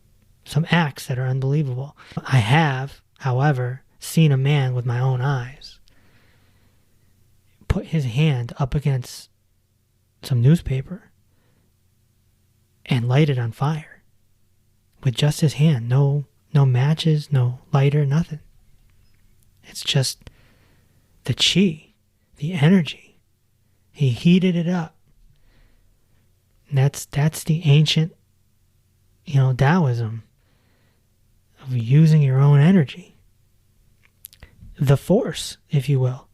acts that are unbelievable. I have, however, seen a man with my own eyes put his hand up against some newspaper and light it on fire with just his hand. No matches, no lighter, nothing. It's just the chi, the energy. He heated it up. And that's the ancient, Taoism of using your own energy. The Force, if you will.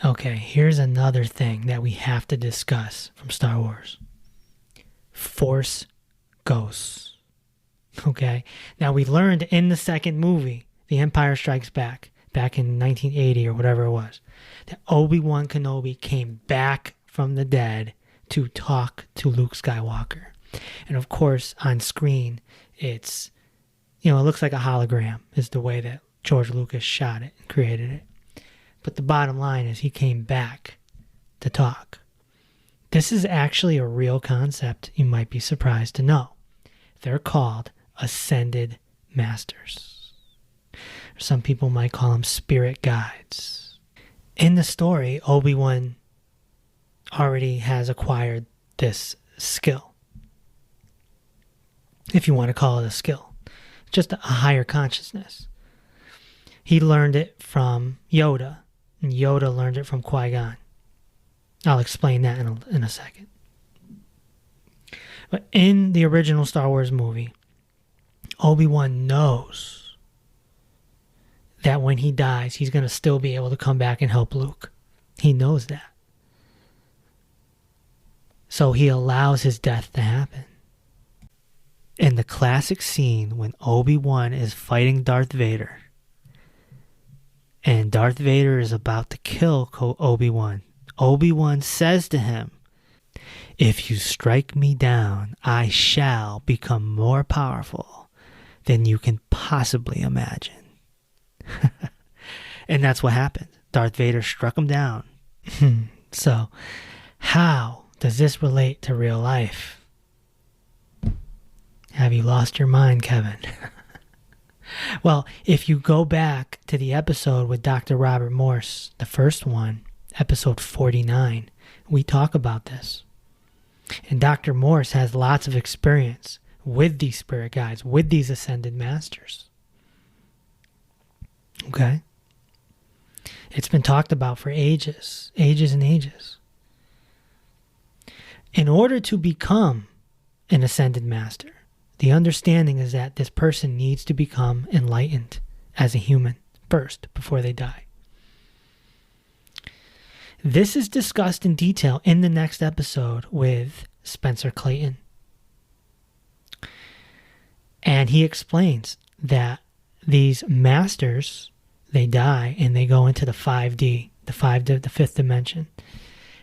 Okay, here's another thing that we have to discuss from Star Wars. Force ghosts. Okay? Now, we learned in the second movie, The Empire Strikes Back in 1980 or whatever it was, that Obi Wan Kenobi came back from the dead to talk to Luke Skywalker. And of course, on screen, it's, it looks like a hologram is the way that George Lucas shot it and created it. But the bottom line is he came back to talk. This is actually a real concept you might be surprised to know. They're called Ascended Masters. Some people might call them spirit guides. In the story, Obi-Wan already has acquired this skill. If you want to call it a skill. Just a higher consciousness. He learned it from Yoda, and Yoda learned it from Qui-Gon. I'll explain that in a second. But in the original Star Wars movie, Obi-Wan knows that when he dies, he's going to still be able to come back and help Luke. He knows that. So he allows his death to happen. In the classic scene when Obi-Wan is fighting Darth Vader, and Darth Vader is about to kill Obi-Wan, Obi-Wan says to him, "If you strike me down, I shall become more powerful than you can possibly imagine." And that's what happened. Darth Vader struck him down. So, how does this relate to real life? Have you lost your mind, Kevin? Well, if you go back to the episode with Dr. Robert Morse, the first one, episode 49, we talk about this. And Dr. Morse has lots of experience with these spirit guides, with these ascended masters. Okay? It's been talked about for ages and ages. In order to become an ascended master, the understanding is that this person needs to become enlightened as a human first before they die. This is discussed in detail in the next episode with Spencer Clayton. And he explains that these masters, they die and they go into the 5D, the fifth dimension.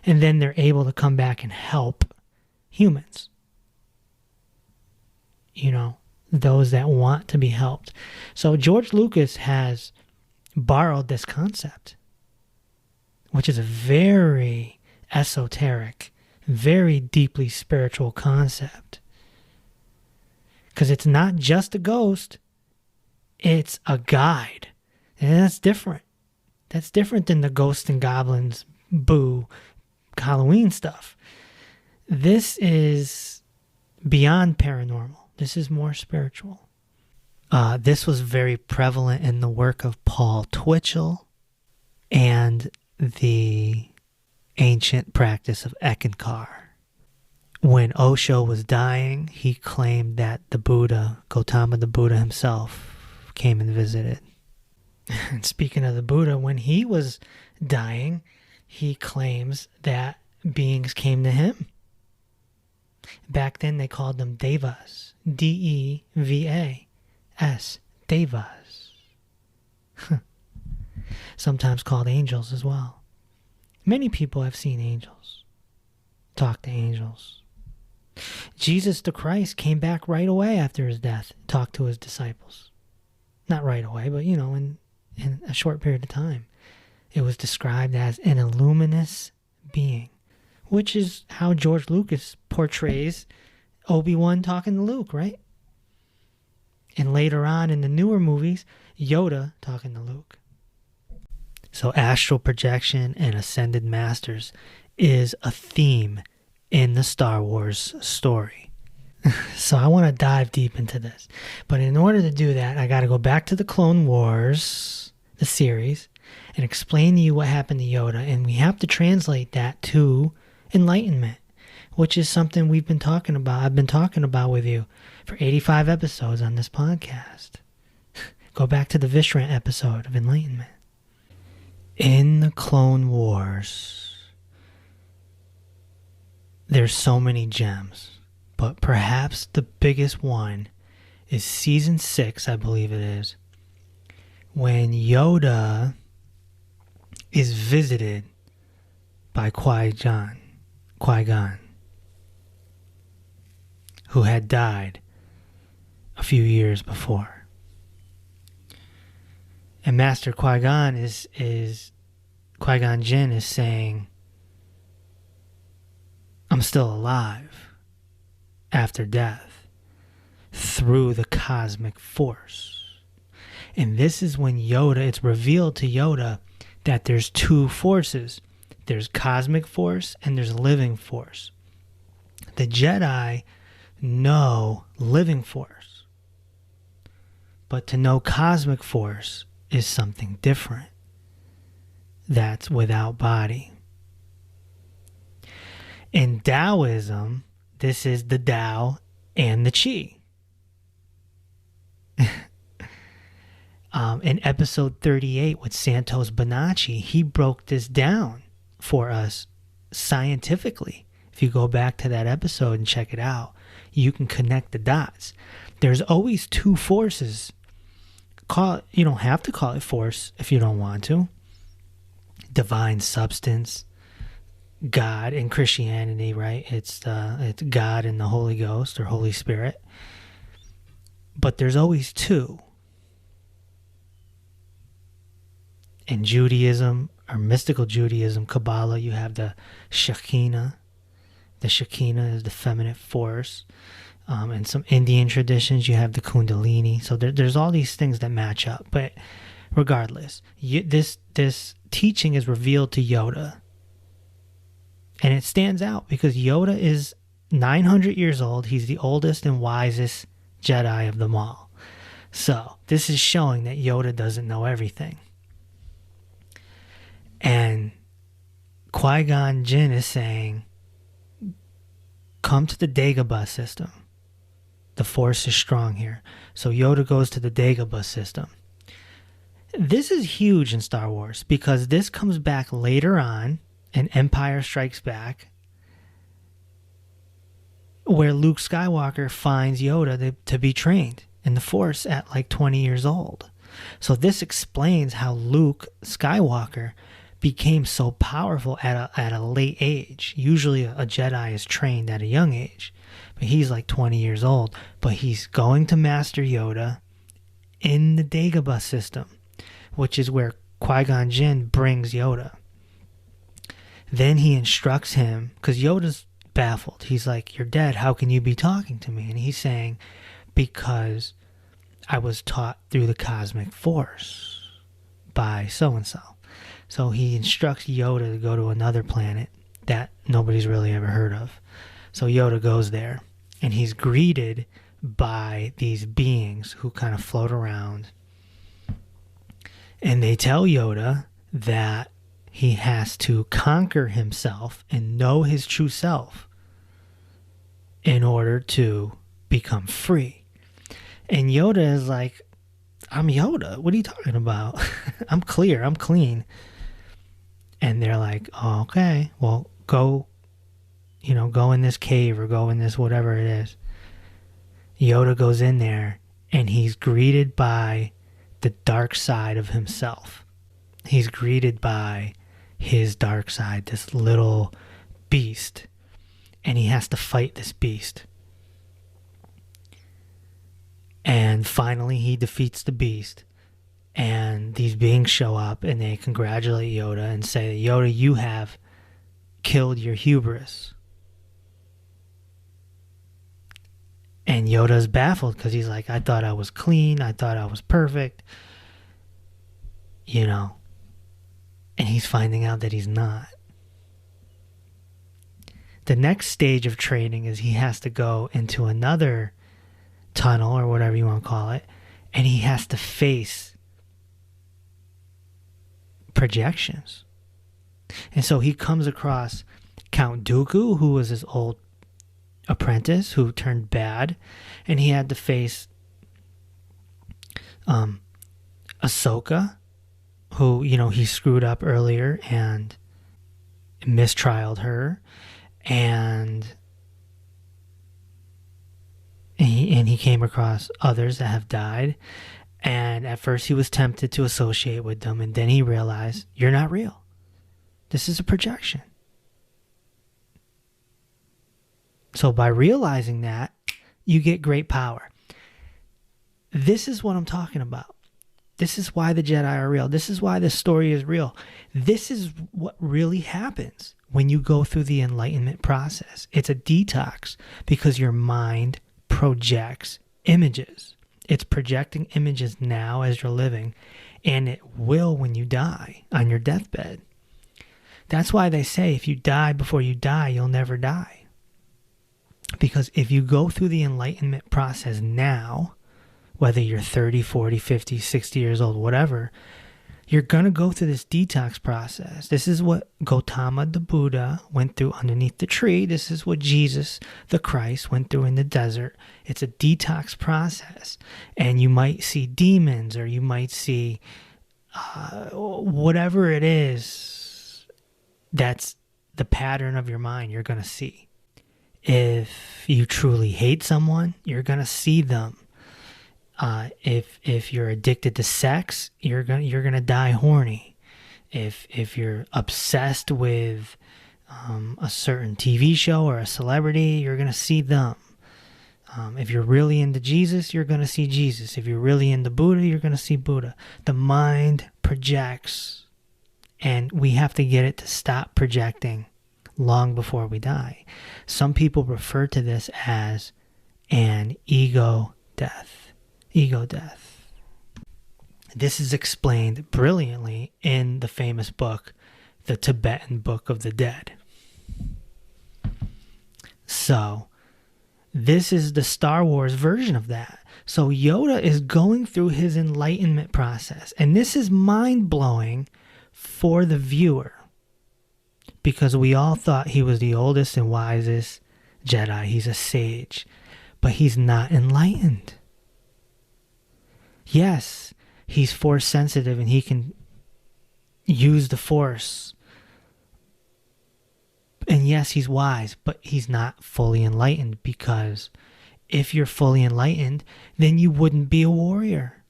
And then they're able to come back and help humans. Those that want to be helped. So George Lucas has borrowed this concept, which is a very esoteric, very deeply spiritual concept. Because it's not just a ghost, it's a guide. And that's different. That's different than the ghosts and goblins, boo, Halloween stuff. This is beyond paranormal. This is more spiritual. This was very prevalent in the work of Paul Twitchell and the ancient practice of Ekankar. When Osho was dying, he claimed that the Buddha, Gautama the Buddha himself, came and visited. And speaking of the Buddha, when he was dying, he claims that beings came to him. Back then they called them devas. D-E-V-A-S. Devas. Sometimes called angels as well. Many people have seen angels. talk to angels. Jesus the Christ came back right away after his death, talked to his disciples. Not right away, but in a short period of time. It was described as an illuminous being, which is how George Lucas portrays Obi-Wan talking to Luke, right? And later on in the newer movies, Yoda talking to Luke. So astral projection and ascended masters is a theme in the Star Wars story. So I want to dive deep into this. But in order to do that, I got to go back to the Clone Wars, the series, and explain to you what happened to Yoda. And we have to translate that to enlightenment, which is something we've been talking about. I've been talking about with you for 85 episodes on this podcast. Go back to the Vishrant episode of enlightenment. In the Clone Wars, there's so many gems, but perhaps the biggest one is season 6, I believe it is, when Yoda is visited by Qui-Gon, who had died a few years before. And Master Qui-Gon Qui-Gon Jinn is saying, I'm still alive after death through the cosmic force. And this is when it's revealed to Yoda that there's two forces. There's cosmic force and there's living force. The Jedi know living force, but to know cosmic force is something different. That's without body. In Taoism, this is the Tao and the Qi. In episode 38 with Santos Bonacci, he broke this down for us scientifically. If you go back to that episode and check it out, you can connect the dots. There's always two forces. You don't have to call it force if you don't want to. Divine substance, God in Christianity, right? It's God and the Holy Ghost or Holy Spirit. But there's always two. In Judaism or mystical Judaism, Kabbalah, you have the Shekinah. The Shekinah is the feminine force. In some Indian traditions, you have the Kundalini. So there's all these things that match up. But regardless, this teaching is revealed to Yoda. And it stands out because Yoda is 900 years old. He's the oldest and wisest Jedi of them all. So this is showing that Yoda doesn't know everything. And Qui-Gon Jinn is saying, come to the Dagobah system. The Force is strong here. So Yoda goes to the Dagobah system. This is huge in Star Wars because this comes back later on in Empire Strikes Back, where Luke Skywalker finds Yoda to be trained in the Force at like 20 years old. So this explains how Luke Skywalker became so powerful at a late age. Usually a Jedi is trained at a young age, but he's like 20 years old. But he's going to Master Yoda in the Dagobah system, which is where Qui-Gon Jinn brings Yoda. Then he instructs him, because Yoda's baffled. He's like, you're dead. How can you be talking to me? And he's saying, because I was taught through the cosmic force by so-and-so. So he instructs Yoda to go to another planet that nobody's really ever heard of. So Yoda goes there, and he's greeted by these beings who kind of float around. And they tell Yoda that he has to conquer himself and know his true self in order to become free. And Yoda is like, I'm Yoda. What are you talking about? I'm clear. I'm clean. And they're like, oh, okay, well, go in this cave or go in this whatever it is. Yoda goes in there and he's greeted by the dark side of himself. He's greeted by his dark side, this little beast and he has to fight this beast. And finally he defeats the beast, and these beings show up and they congratulate Yoda and say, Yoda, you have killed your hubris. And Yoda's baffled because he's like, I thought I was clean, I thought I was perfect, you know. And he's finding out that he's not. The next stage of training is he has to go into another tunnel, or whatever you want to call it, and he has to face projections. And so he comes across Count Dooku, who was his old apprentice who turned bad, and he had to face Ahsoka, who, you know, he screwed up earlier and mistrialed her, and he came across others that have died, and at first he was tempted to associate with them, and then he realized, you're not real. This is a projection. So by realizing that, you get great power. This is what I'm talking about. This is why the Jedi are real. This is why this story is real. This is what really happens when you go through the enlightenment process. It's a detox because your mind projects images. It's projecting images now as you're living, and it will when you die on your deathbed. That's why they say if you die before you die, you'll never die. Because if you go through the enlightenment process now, whether you're 30, 40, 50, 60 years old, whatever, you're going to go through this detox process. This is what Gautama the Buddha went through underneath the tree. This is what Jesus the Christ went through in the desert. It's a detox process. And you might see demons, or you might see whatever it is that's the pattern of your mind you're going to see. If you truly hate someone, you're going to see them. If you're addicted to sex, you're gonna die horny. If you're obsessed with a certain TV show or a celebrity, you're gonna see them. If you're really into Jesus, you're gonna see Jesus. If you're really into Buddha, you're gonna see Buddha. The mind projects, and we have to get it to stop projecting long before we die. Some people refer to this as an ego death. Ego death. This is explained brilliantly in the famous book, the Tibetan Book of the Dead. So, this is the Star Wars version of that. So Yoda is going through his enlightenment process, and this is mind-blowing for the viewer, because we all thought he was the oldest and wisest Jedi. He's a sage, but he's not enlightened. Yes, he's force sensitive and he can use the force. And yes, he's wise, but he's not fully enlightened, because if you're fully enlightened, then you wouldn't be a warrior.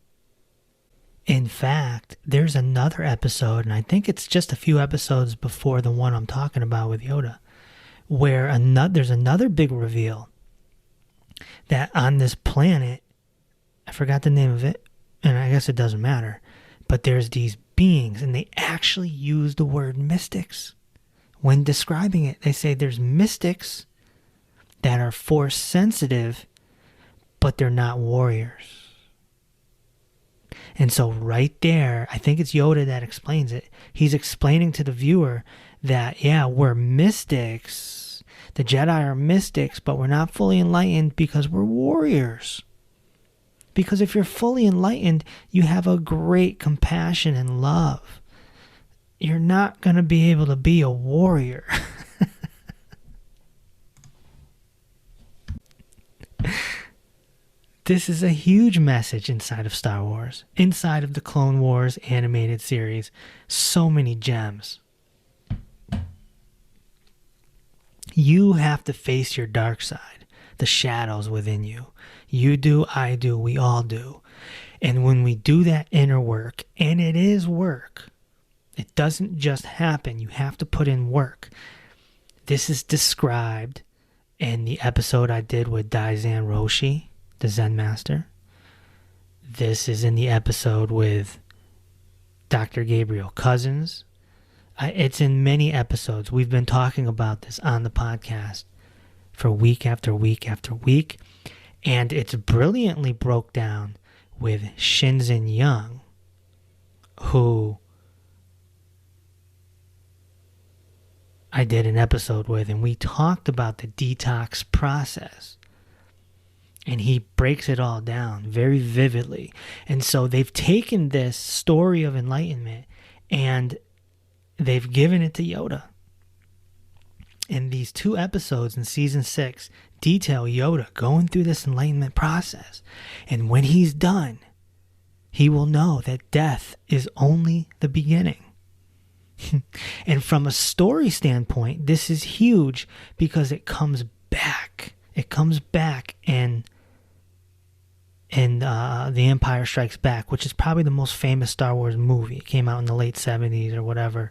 In fact, there's another episode, and I think it's just a few episodes before the one I'm talking about with Yoda, where there's another big reveal that on this planet, I forgot the name of it, and I guess it doesn't matter, but there's these beings, and they actually use the word mystics when describing it. They say there's mystics that are force sensitive, but they're not warriors. And so right there, I think it's Yoda that explains it. He's explaining to the viewer that, yeah, we're mystics. The Jedi are mystics, but we're not fully enlightened because we're warriors. Because if you're fully enlightened, you have a great compassion and love. You're not going to be able to be a warrior. This is a huge message inside of Star Wars, inside of the Clone Wars animated series. So many gems. You have to face your dark side, the shadows within you. You do, I do, we all do. And when we do that inner work, and it is work, it doesn't just happen. You have to put in work. This is described in the episode I did with Daizan Roshi, the Zen Master. This is in the episode with Dr. Gabriel Cousins. It's in many episodes. We've been talking about this on the podcast for week after week after week. And it's brilliantly broke down with Shinzen Young, who I did an episode with, and we talked about the detox process. And he breaks it all down very vividly. And so they've taken this story of enlightenment and they've given it to Yoda. And these 2 episodes in season 6 detail Yoda going through this enlightenment process. And when he's done, he will know that death is only the beginning. And from a story standpoint, this is huge because it comes back. It comes back in The Empire Strikes Back, which is probably the most famous Star Wars movie. It came out in the late 70s or whatever.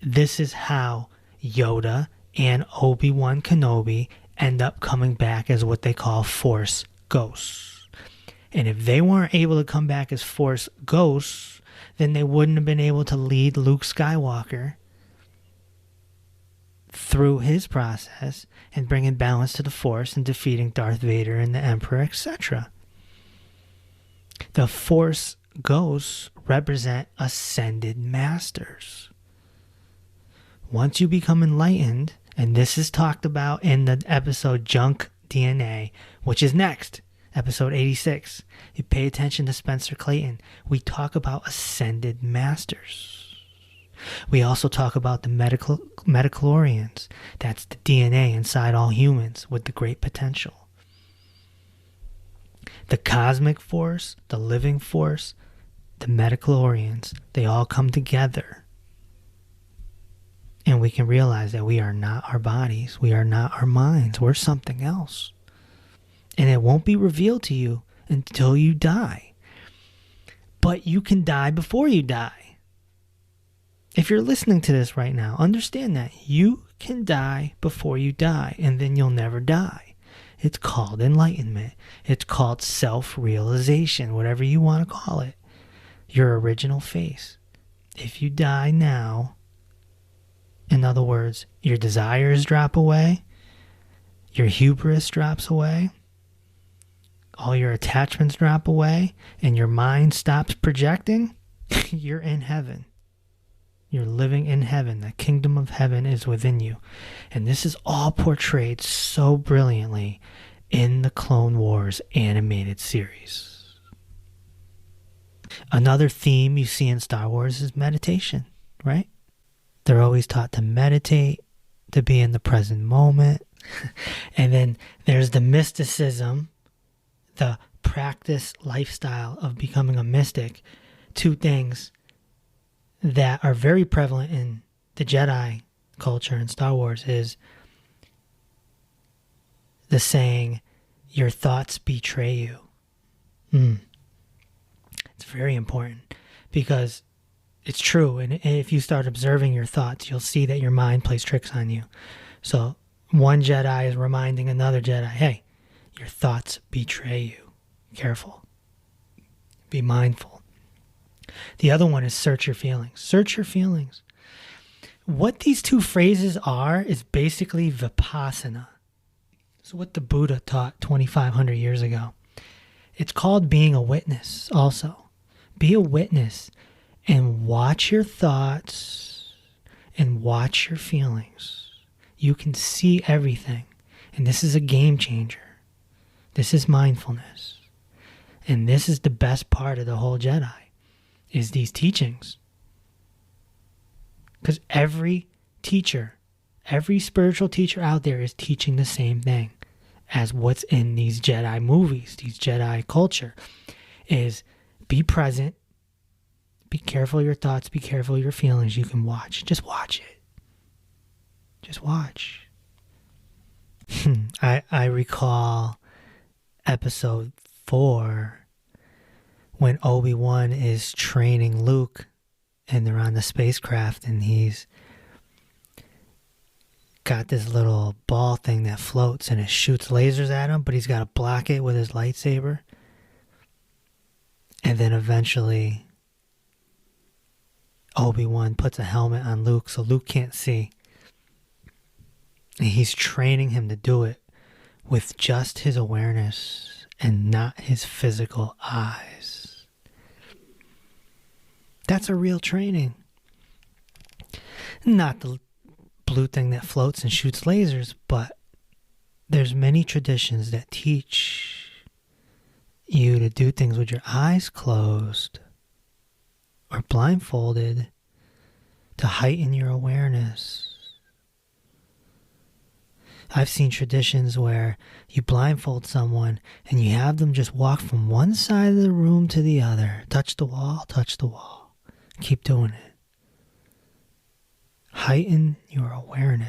This is how Yoda and Obi Wan Kenobi end up coming back as what they call Force ghosts. And if they weren't able to come back as Force ghosts, then they wouldn't have been able to lead Luke Skywalker through his process and bringing balance to the Force and defeating Darth Vader and the Emperor, etc. The Force ghosts represent ascended masters. Once you become enlightened, and this is talked about in the episode Junk DNA, which is next, episode 86. You pay attention to Spencer Clayton. We talk about ascended masters. We also talk about the metachlorians. That's the DNA inside all humans with the great potential. The cosmic force, the living force, the metachlorians, they all come together. And we can realize that we are not our bodies. We are not our minds. We're something else. And it won't be revealed to you until you die. But you can die before you die. If you're listening to this right now, understand that you can die before you die, and then you'll never die. It's called enlightenment. It's called self-realization, whatever you want to call it. Your original face. If you die now, in other words, your desires drop away, your hubris drops away, all your attachments drop away, and your mind stops projecting, you're in heaven. You're living in heaven. The kingdom of heaven is within you. And this is all portrayed so brilliantly in the Clone Wars animated series. Another theme you see in Star Wars is meditation, right? They're always taught to meditate, to be in the present moment. And then there's the mysticism, the practice lifestyle of becoming a mystic. 2 things that are very prevalent in the Jedi culture in Star Wars is the saying, your thoughts betray you. It's very important because it's true. And if you start observing your thoughts, you'll see that your mind plays tricks on you. So one Jedi is reminding another Jedi, hey, your thoughts betray you. Careful. Be mindful. The other one is search your feelings. Search your feelings. What these 2 phrases are is basically vipassana. It's what the Buddha taught 2,500 years ago. It's called being a witness also. Be a witness and watch your thoughts and watch your feelings. You can see everything. And this is a game changer. This is mindfulness. And this is the best part of the whole Jedi, is these teachings. Because every teacher, every spiritual teacher out there is teaching the same thing as what's in these Jedi movies, these Jedi culture, is be present, be careful of your thoughts, be careful of your feelings. You can watch. Just watch it. Just watch. I recall episode 4 when Obi-Wan is training Luke and they're on the spacecraft and he's got this little ball thing that floats and it shoots lasers at him, but he's got to block it with his lightsaber. And then eventually Obi-Wan puts a helmet on Luke so Luke can't see. And he's training him to do it with just his awareness and not his physical eyes. That's a real training. Not the blue thing that floats and shoots lasers, but there's many traditions that teach you to do things with your eyes closed or blindfolded to heighten your awareness. I've seen traditions where you blindfold someone and you have them just walk from one side of the room to the other. Touch the wall. Keep doing it. Heighten your awareness.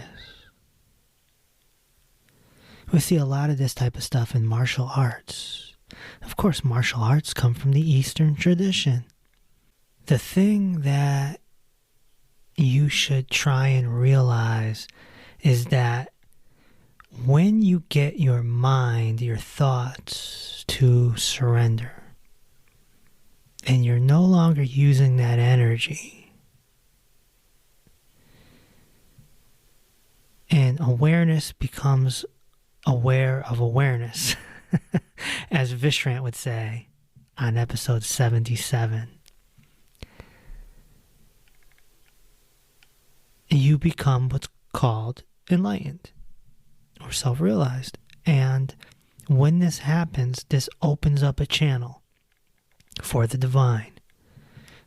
We see a lot of this type of stuff in martial arts. Of course, martial arts come from the Eastern tradition. The thing that you should try and realize is that when you get your mind, your thoughts to surrender, and you're no longer using that energy, and awareness becomes aware of awareness, as Vishrant would say on episode 77. You become what's called enlightened or self-realized. And when this happens, this opens up a channel for the divine,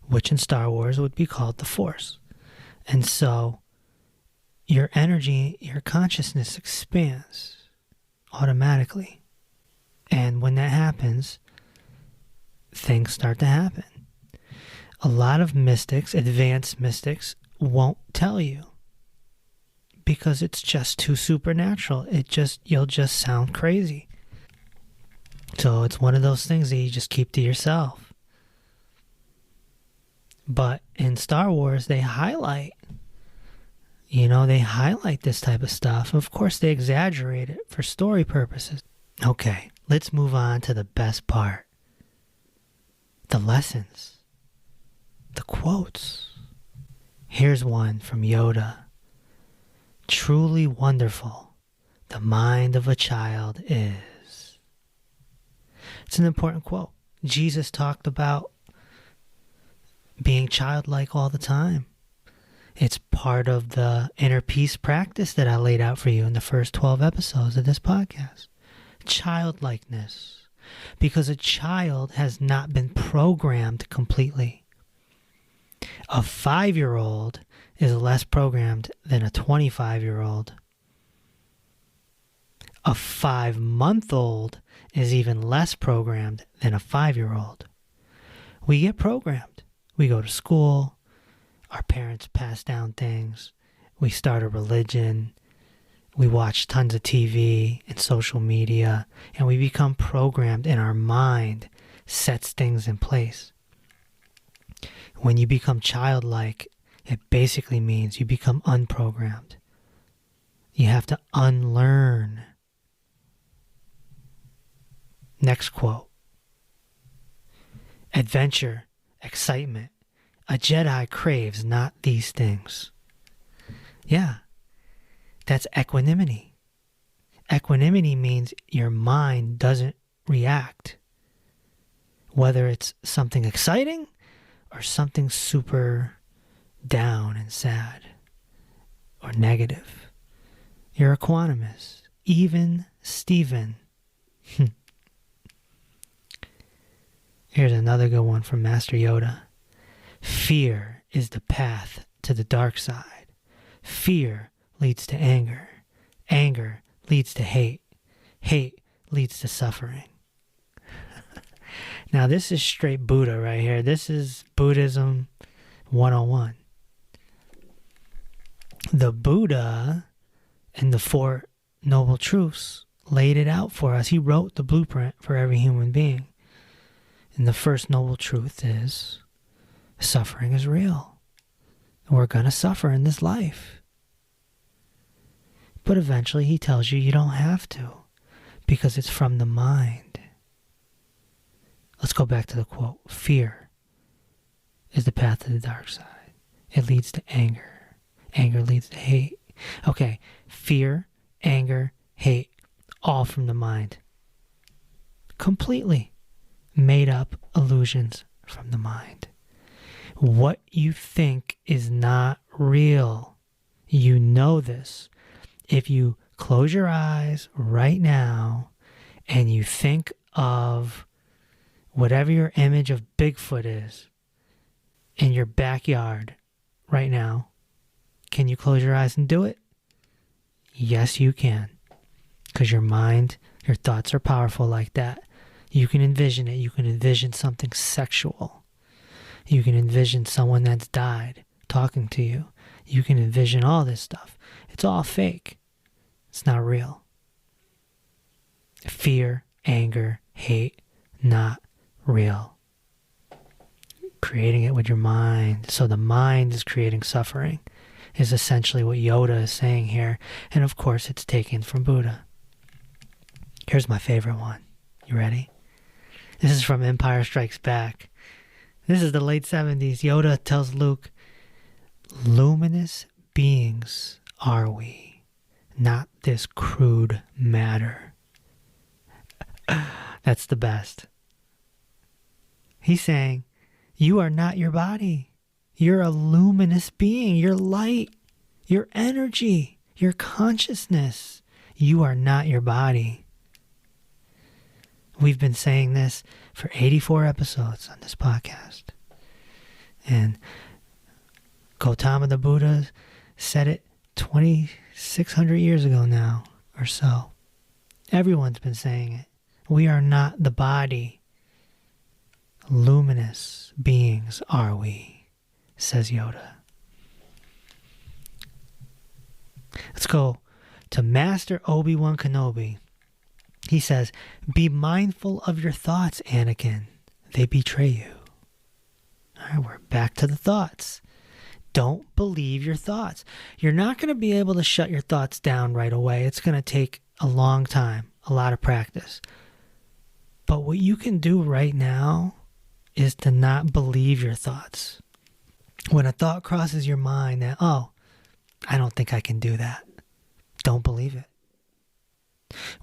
which in Star Wars would be called the Force. And so your energy, your consciousness expands automatically. And when that happens, things start to happen. A lot of mystics, advanced mystics, won't tell you because it's just too supernatural. You'll just sound crazy. So it's one of those things that you just keep to yourself. But in Star Wars, they highlight this type of stuff. Of course, they exaggerate it for story purposes. Okay, let's move on to the best part. The lessons. The quotes. Here's one from Yoda. Truly wonderful, the mind of a child is. It's an important quote. Jesus talked about being childlike all the time. It's part of the inner peace practice that I laid out for you in the first 12 episodes of this podcast. Childlikeness. Because a child has not been programmed completely. A 5-year-old is less programmed than a 25-year-old. A 5-month-old is even less programmed than a 5-year-old. We get programmed. We go to school. Our parents pass down things. We start a religion. We watch tons of TV and social media. And we become programmed, and our mind sets things in place. When you become childlike, it basically means you become unprogrammed. You have to unlearn. Next quote. Adventure, excitement. A Jedi craves not these things. Yeah, that's equanimity. Equanimity means your mind doesn't react. Whether it's something exciting or something super down and sad or negative. You're equanimous. Even Steven. Here's another good one from Master Yoda. Fear is the path to the dark side. Fear leads to anger. Anger leads to hate. Hate leads to suffering. Now this is straight Buddha right here. This is Buddhism 101. The Buddha and the Four Noble Truths laid it out for us. He wrote the blueprint for every human being. And the first noble truth is suffering is real. We're going to suffer in this life. But eventually he tells you you don't have to, because it's from the mind. Let's go back to the quote. Fear is the path to the dark side. It leads to anger. Anger leads to hate. Okay, fear, anger, hate, all from the mind. Completely made up illusions from the mind. What you think is not real. You know this. If you close your eyes right now and you think of whatever your image of Bigfoot is in your backyard right now, can you close your eyes and do it? Yes, you can. Because your mind, your thoughts are powerful like that. You can envision it. You can envision something sexual. You can envision someone that's died talking to you. You can envision all this stuff. It's all fake. It's not real. Fear, anger, hate, not real. Creating it with your mind. So the mind is creating suffering, is essentially what Yoda is saying here. And of course, it's taken from Buddha. Here's my favorite one. You ready? This is from Empire Strikes Back. This is the late 70s. Yoda tells Luke, luminous beings are we, not this crude matter. That's the best. He's saying, you are not your body. You're a luminous being. You're light. You're energy. Your consciousness. You are not your body. We've been saying this for 84 episodes on this podcast. And Gautama the Buddha said it 2,600 years ago now or so. Everyone's been saying it. We are not the body. Luminous beings are we, says Yoda. Let's go to Master Obi Wan Kenobi. He says, be mindful of your thoughts, Anakin. They betray you. All right, we're back to the thoughts. Don't believe your thoughts. You're not going to be able to shut your thoughts down right away. It's going to take a long time, a lot of practice. But what you can do right now is to not believe your thoughts. When a thought crosses your mind that, oh, I don't think I can do that, don't believe it.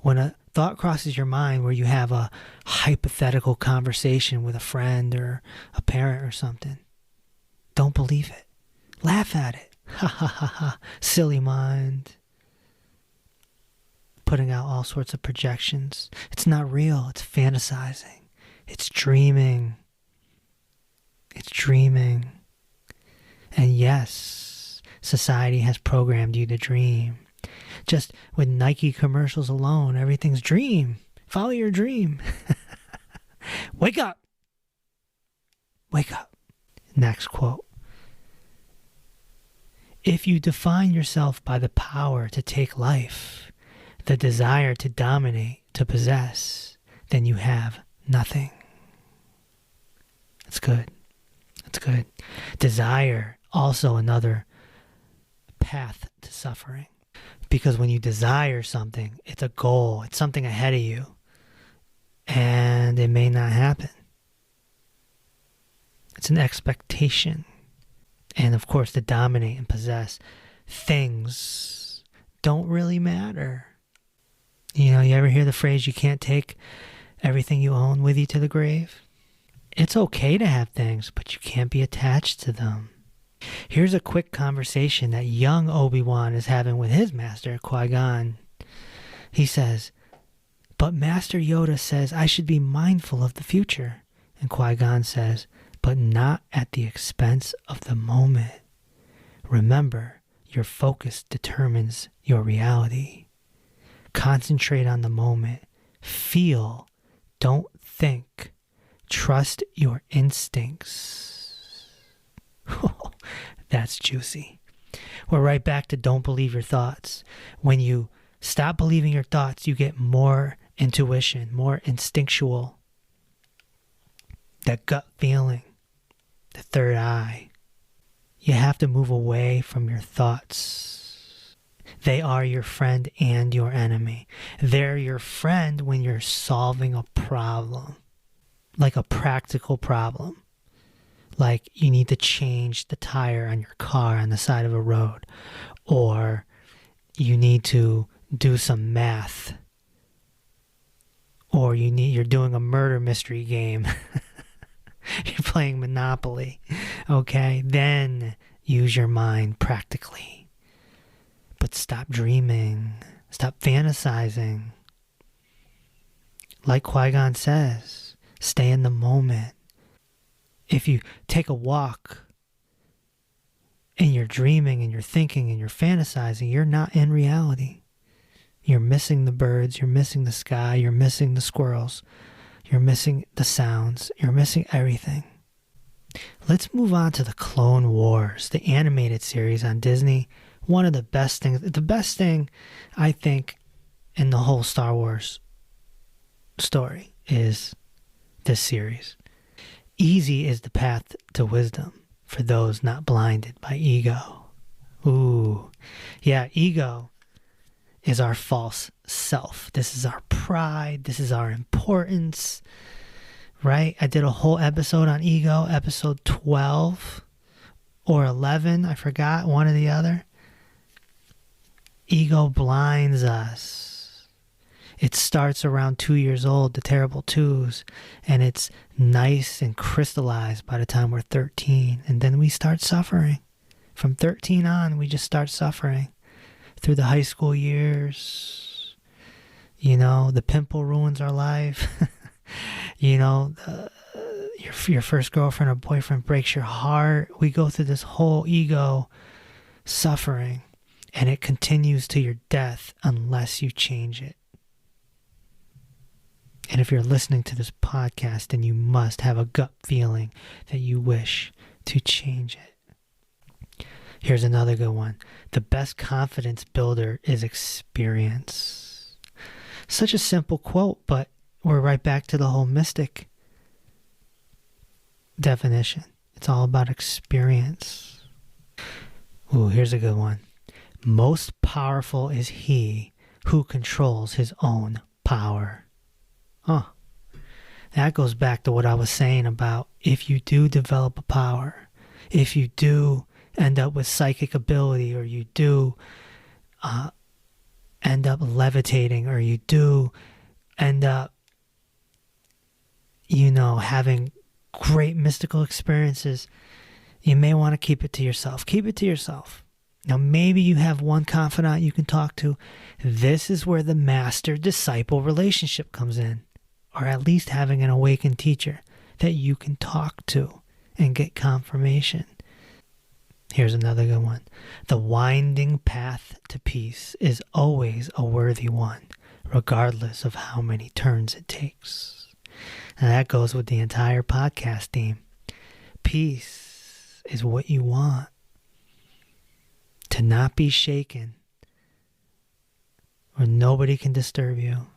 When a thought crosses your mind where you have a hypothetical conversation with a friend or a parent or something, don't believe it. Laugh at it. Ha ha ha ha. Silly mind. Putting out all sorts of projections. It's not real. It's fantasizing. It's dreaming. It's dreaming. And yes, society has programmed you to dream. Just with Nike commercials alone, everything's dream. Follow your dream. Wake up. Wake up. Next quote. If you define yourself by the power to take life, the desire to dominate, to possess, then you have nothing. That's good. That's good. Desire, also another path to suffering. Because when you desire something, it's a goal. It's something ahead of you. And it may not happen. It's an expectation. And of course, to dominate and possess things don't really matter. You know, you ever hear the phrase, you can't take everything you own with you to the grave? It's okay to have things, but you can't be attached to them. Here's a quick conversation that young Obi-Wan is having with his master, Qui-Gon. He says, but Master Yoda says I should be mindful of the future. And Qui-Gon says, but not at the expense of the moment. Remember, your focus determines your reality. Concentrate on the moment. Feel. Don't think. Trust your instincts. That's juicy. We're right back to don't believe your thoughts. When you stop believing your thoughts, you get more intuition, more instinctual. That gut feeling, the third eye. You have to move away from your thoughts. They are your friend and your enemy. They're your friend when you're solving a problem, like a practical problem. Like you need to change the tire on your car on the side of a road, or you need to do some math, or you're doing a murder mystery game. You're playing Monopoly. Okay, then use your mind practically. But stop dreaming. Stop fantasizing. Like Qui-Gon says, stay in the moment. If you take a walk and you're dreaming and you're thinking and you're fantasizing, you're not in reality. You're missing the birds, you're missing the sky, you're missing the squirrels, you're missing the sounds, you're missing everything. Let's move on to the Clone Wars, the animated series on Disney. One of the best things, the best thing I think in the whole Star Wars story is this series. Easy is the path to wisdom for those not blinded by ego. Ooh, yeah, ego is our false self. This is our pride. This is our importance, right? I did a whole episode on ego, episode 12 or 11. I forgot, one or the other. Ego blinds us. It starts around 2 years old, the terrible twos, and it's nice and crystallized by the time we're 13. And then we start suffering. From 13 on, we just start suffering. Through the high school years, the pimple ruins our life. Your first girlfriend or boyfriend breaks your heart. We go through this whole ego suffering, and it continues to your death unless you change it. And if you're listening to this podcast, then you must have a gut feeling that you wish to change it. Here's another good one. The best confidence builder is experience. Such a simple quote, but we're right back to the whole mystic definition. It's all about experience. Ooh, here's a good one. Most powerful is he who controls his own power. Oh, that goes back to what I was saying about if you do develop a power, if you do end up with psychic ability, or you do end up levitating, or you do end up, having great mystical experiences, you may want to keep it to yourself. Keep it to yourself. Now, maybe you have one confidant you can talk to. This is where the master-disciple relationship comes in, or at least having an awakened teacher that you can talk to and get confirmation. Here's another good one. The winding path to peace is always a worthy one, regardless of how many turns it takes. And that goes with the entire podcast theme. Peace is what you want. To not be shaken, where nobody can disturb you.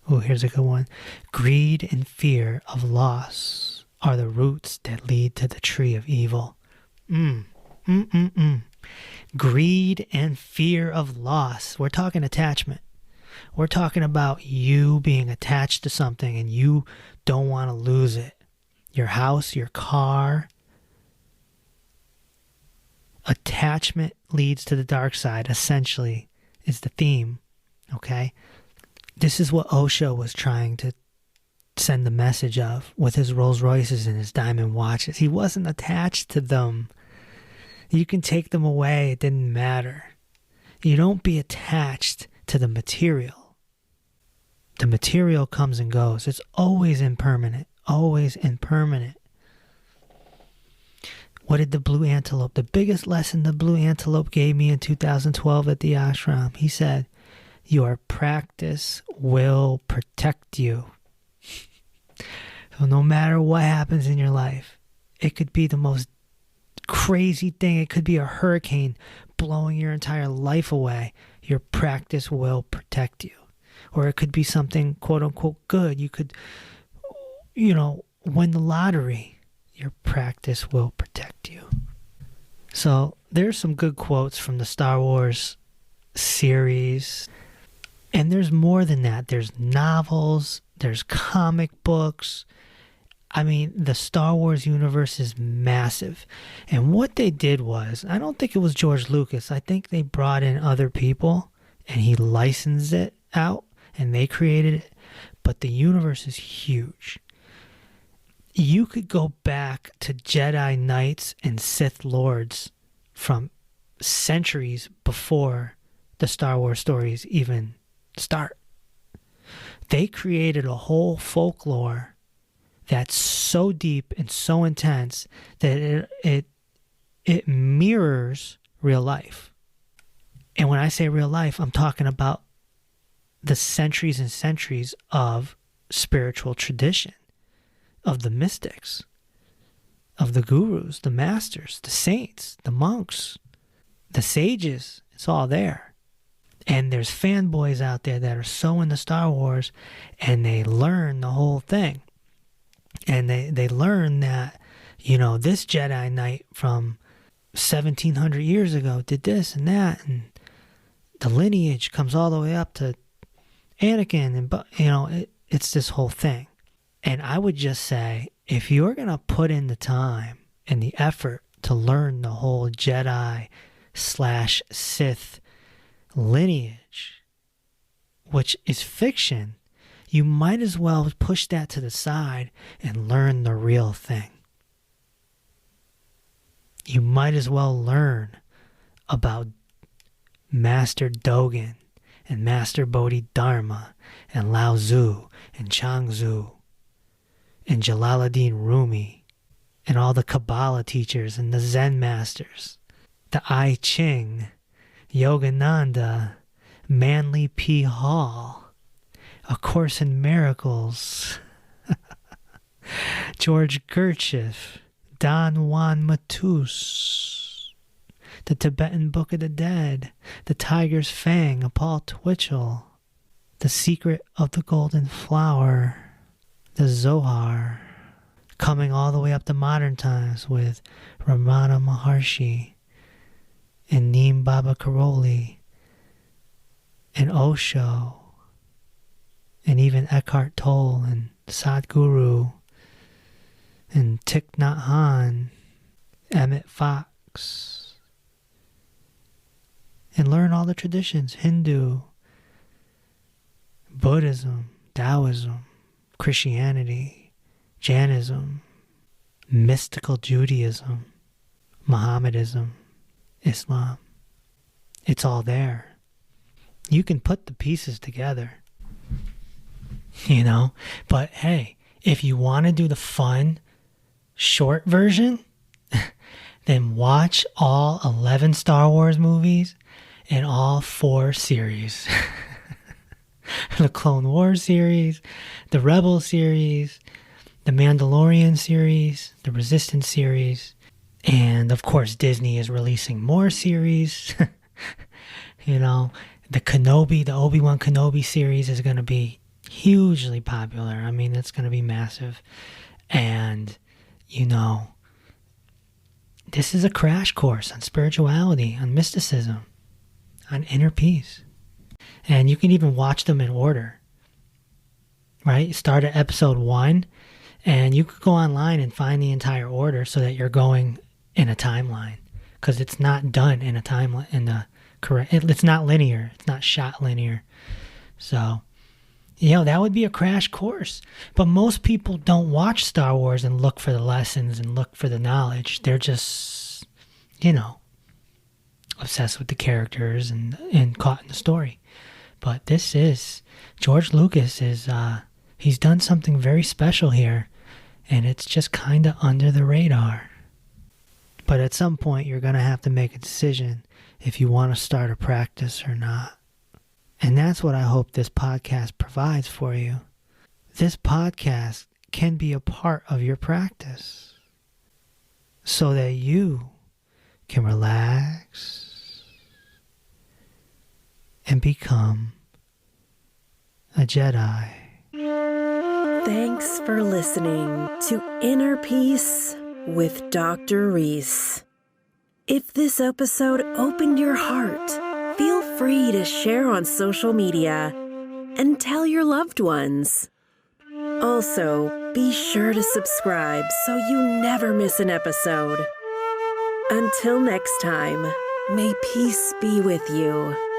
Oh, here's a good one. Greed and fear of loss are the roots that lead to the tree of evil. Greed and fear of loss. We're talking attachment. We're talking about you being attached to something and you don't want to lose it. Your house, your car. Attachment leads to the dark side, essentially, is the theme. Okay? This is what Osho was trying to send the message of with his Rolls Royces and his diamond watches. He wasn't attached to them. You can take them away. It didn't matter. You don't be attached to the material. The material comes and goes. It's always impermanent. Always impermanent. What did the blue antelope, the biggest lesson the blue antelope gave me in 2012 at the ashram? He said, your practice will protect you. So no matter what happens in your life, it could be the most crazy thing. It could be a hurricane blowing your entire life away. Your practice will protect you. Or it could be something quote unquote good. You could, win the lottery. Your practice will protect you. So there's some good quotes from the Star Wars series. And there's more than that. There's novels, there's comic books. I mean, the Star Wars universe is massive. And what they did was, I don't think it was George Lucas. I think they brought in other people and he licensed it out and they created it. But the universe is huge. You could go back to Jedi Knights and Sith Lords from centuries before the Star Wars stories even start. They created a whole folklore that's so deep and so intense that it mirrors real life. And when I say real life, I'm talking about the centuries and centuries of spiritual tradition, of the mystics, of the gurus, the masters, the saints, the monks, the sages. It's all there. And there's fanboys out there that are so into Star Wars and they learn the whole thing. And they learn that, you know, this Jedi Knight from 1700 years ago did this and that. And the lineage comes all the way up to Anakin. And, you know, it's this whole thing. And I would just say, if you're going to put in the time and the effort to learn the whole Jedi/Sith lineage, which is fiction, you might as well push that to the side and learn the real thing. You might as well learn about Master Dogen and Master Bodhidharma and Lao Tzu and Chang Tzu and Jalaluddin Rumi and all the Kabbalah teachers and the Zen masters, the I Ching, Yogananda, Manly P. Hall, A Course in Miracles, George Gurdjieff, Don Juan Matus, the Tibetan Book of the Dead, the Tiger's Fang of Paul Twitchell, The Secret of the Golden Flower, the Zohar, coming all the way up to modern times with Ramana Maharshi and Neem Baba Karoli and Osho and even Eckhart Tolle and Sadhguru and Thich Nhat Hanh, Emmett Fox, and learn all the traditions: Hindu, Buddhism, Taoism, Christianity, Jainism, mystical Judaism, Mohammedanism, Islam. It's all there. You can put the pieces together, you know. But hey, if you want to do the fun, short version, then watch all 11 Star Wars movies and all 4 series. The Clone Wars series, the Rebel series, the Mandalorian series, the Resistance series, and of course Disney is releasing more series. You know, the Obi Wan Kenobi series is going to be hugely popular. I mean, it's going to be massive. And, you know, this is a crash course on spirituality, on mysticism, on inner peace. And you can even watch them in order, right? Start at episode 1, and you could go online and find the entire order so that you're going in a timeline, because it's not done in a timeline, in the correct. It's not linear. It's not shot linear. So, you know, that would be a crash course. But most people don't watch Star Wars and look for the lessons and look for the knowledge. They're just, you know, obsessed with the characters and caught in the story. But this is, George Lucas is, he's done something very special here, and it's just kind of under the radar. But at some point, you're going to have to make a decision if you want to start a practice or not. And that's what I hope this podcast provides for you. This podcast can be a part of your practice so that you can relax and become a Jedi. Thanks for listening to Inner Peace with Dr. Reese. If this episode opened your heart, Feel free to share on social media and tell your loved ones. Also, be sure to subscribe so you never miss an episode. Until next time, may peace be with you.